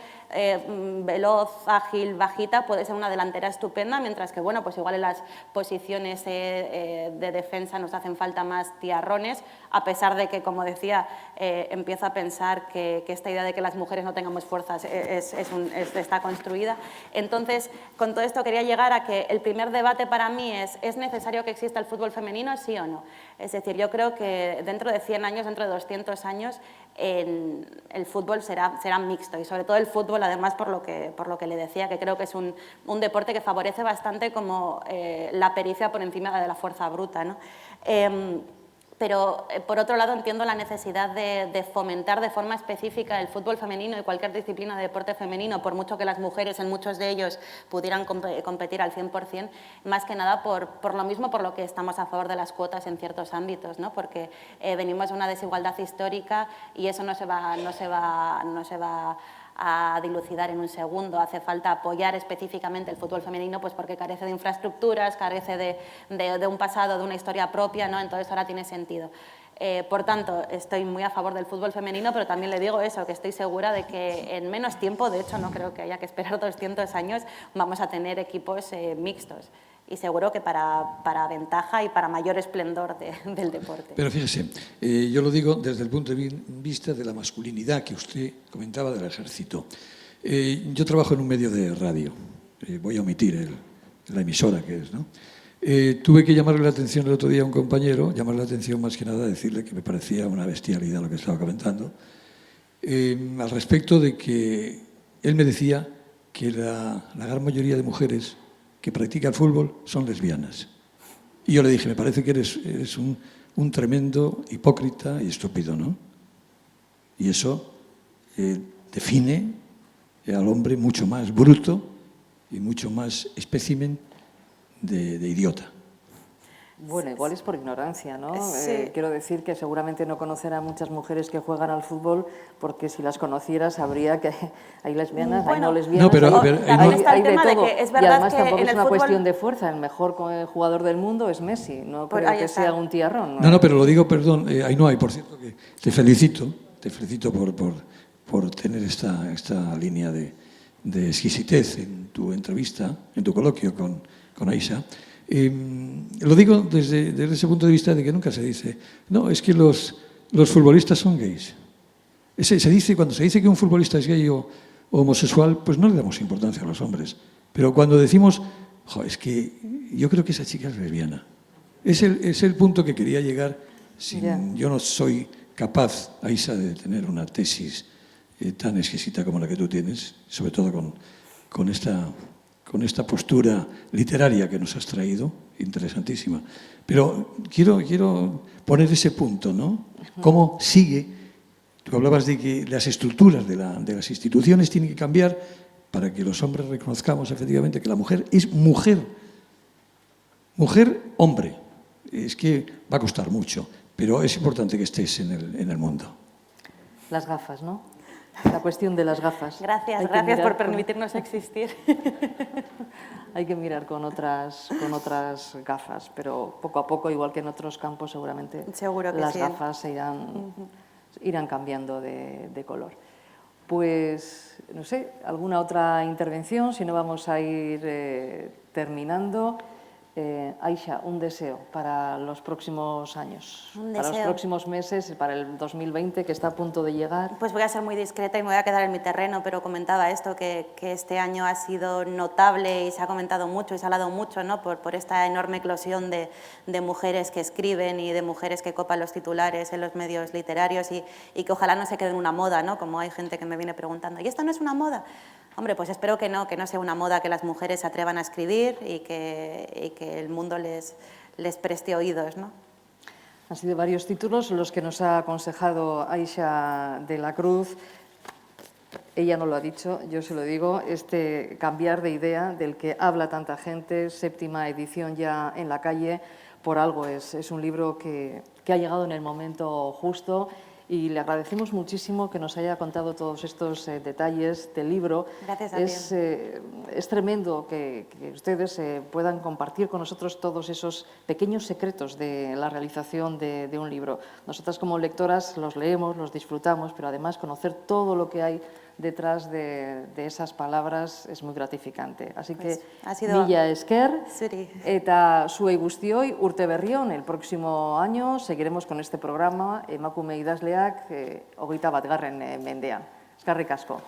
Speaker 2: veloz, ágil, bajita puede ser una delantera estupenda, mientras que, bueno, pues igual en las posiciones de defensa nos hacen falta más tiarrones, a pesar de que, como decía, empiezo a pensar que esta idea de que las mujeres no tengamos fuerzas está construida. Entonces, con todo esto quería llegar a que el primer debate para mí ¿es necesario que exista el fútbol femenino, sí o no? Es decir, yo creo que dentro de 100 años, dentro de 200 años, el fútbol será mixto, y sobre todo el fútbol, además, por lo que le decía, que creo que es un deporte que favorece bastante como la pericia por encima de la fuerza bruta, ¿no? Pero, por otro lado, entiendo la necesidad de fomentar de forma específica el fútbol femenino y cualquier disciplina de deporte femenino, por mucho que las mujeres, en muchos de ellos, pudieran competir al 100%, más que nada por lo mismo, por lo que estamos a favor de las cuotas en ciertos ámbitos, ¿no? Porque venimos de una desigualdad histórica y eso no se va a dilucidar en un segundo. Hace falta apoyar específicamente el fútbol femenino, pues porque carece de infraestructuras, carece de un pasado, de una historia propia, ¿no? Entonces ahora tiene sentido. Por tanto, estoy muy a favor del fútbol femenino, pero también le digo eso, que estoy segura de que en menos tiempo, de hecho no creo que haya que esperar 200 años, vamos a tener equipos mixtos. Y seguro que para ventaja y para mayor esplendor del deporte.
Speaker 4: Pero fíjese, yo lo digo desde el punto de vista de la masculinidad que usted comentaba del ejército. Yo trabajo en un medio de radio, voy a omitir la emisora que es, ¿no? Tuve que llamarle la atención el otro día a un compañero, llamarle la atención más que nada, decirle que me parecía una bestialidad lo que estaba comentando, al respecto de que él me decía que la gran mayoría de mujeres que practica el fútbol son lesbianas. Y yo le dije, me parece que eres un tremendo hipócrita y estúpido, ¿no? Y eso define al hombre mucho más bruto y mucho más espécimen de idiota.
Speaker 1: Bueno, igual es por ignorancia, ¿no?
Speaker 2: Sí.
Speaker 1: Quiero decir que seguramente no conocerá a muchas mujeres que juegan al fútbol, porque si las conociera sabría que hay lesbianas, hay no lesbianas,
Speaker 4: No, pero
Speaker 2: también está el
Speaker 1: hay de
Speaker 2: tema de
Speaker 1: todo.
Speaker 2: que es
Speaker 1: Y
Speaker 2: verdad
Speaker 1: además
Speaker 2: que
Speaker 1: tampoco
Speaker 2: en
Speaker 1: es
Speaker 2: el
Speaker 1: una
Speaker 2: fútbol...
Speaker 1: cuestión de fuerza, el mejor jugador del mundo es Messi, no
Speaker 2: Pues
Speaker 1: creo
Speaker 2: ahí
Speaker 1: que
Speaker 2: está.
Speaker 1: sea un tiarrón.
Speaker 4: No, pero lo digo, perdón, Ainhoa, y por cierto que te felicito por tener esta línea de exquisitez en tu entrevista, en tu coloquio con Aisha. Lo digo desde ese punto de vista de que nunca se dice, no, es que los futbolistas son gays. Cuando se dice que un futbolista es gay o homosexual, pues no le damos importancia a los hombres. Pero cuando decimos, es que yo creo que esa chica es lesbiana. Es el punto que quería llegar. Yo no soy capaz, Aisha, de tener una tesis tan exquisita como la que tú tienes, sobre todo con esta postura literaria que nos has traído, interesantísima. Pero quiero poner ese punto, ¿no? ¿Cómo sigue? Tú hablabas de que las estructuras de las instituciones tienen que cambiar para que los hombres reconozcamos efectivamente que la mujer es mujer Mujer, hombre, es que va a costar mucho, pero es importante que estés en el mundo.
Speaker 1: Las gafas, ¿no? La cuestión de las gafas.
Speaker 2: Gracias,
Speaker 1: Hay que
Speaker 2: gracias
Speaker 1: mirar
Speaker 2: por permitirnos existir.
Speaker 1: Hay que mirar con otras gafas, pero poco a poco, igual que en otros campos, seguramente
Speaker 2: Seguro que
Speaker 1: las
Speaker 2: sí.
Speaker 1: gafas se irán cambiando de color. Pues, no sé, alguna otra intervención, si no vamos a ir terminando. Aisha, un deseo para los próximos años, para los próximos meses, para el 2020 que está a punto de llegar.
Speaker 2: Pues voy a ser muy discreta y me voy a quedar en mi terreno, pero comentaba esto, que este año ha sido notable y se ha comentado mucho y se ha hablado mucho, ¿no? por esta enorme eclosión de mujeres que escriben y de mujeres que copan los titulares en los medios literarios y que ojalá no se quede en una moda, ¿no? Como hay gente que me viene preguntando, ¿y esto no es una moda? Hombre, pues espero que no sea una moda, que las mujeres se atrevan a escribir y que el mundo les preste oídos, ¿no?
Speaker 1: Han sido varios títulos los que nos ha aconsejado Aisha de la Cruz. Ella no lo ha dicho, yo se lo digo, cambiar de idea del que habla tanta gente, 7ª edición ya en la calle, por algo es un libro que ha llegado en el momento justo y le agradecemos muchísimo que nos haya contado todos estos detalles del libro.
Speaker 2: Gracias a ti.
Speaker 1: Es tremendo que ustedes puedan compartir con nosotros todos esos pequeños secretos de la realización de un libro. Nosotras como lectoras los leemos, los disfrutamos, pero además conocer todo lo que hay detrás de esas palabras es muy gratificante. Así que, mila esker, eta zuei guztioi, urte berrion, el próximo año seguiremos con este programa, emakume idazleak 21. mendean. Eskerrik asko.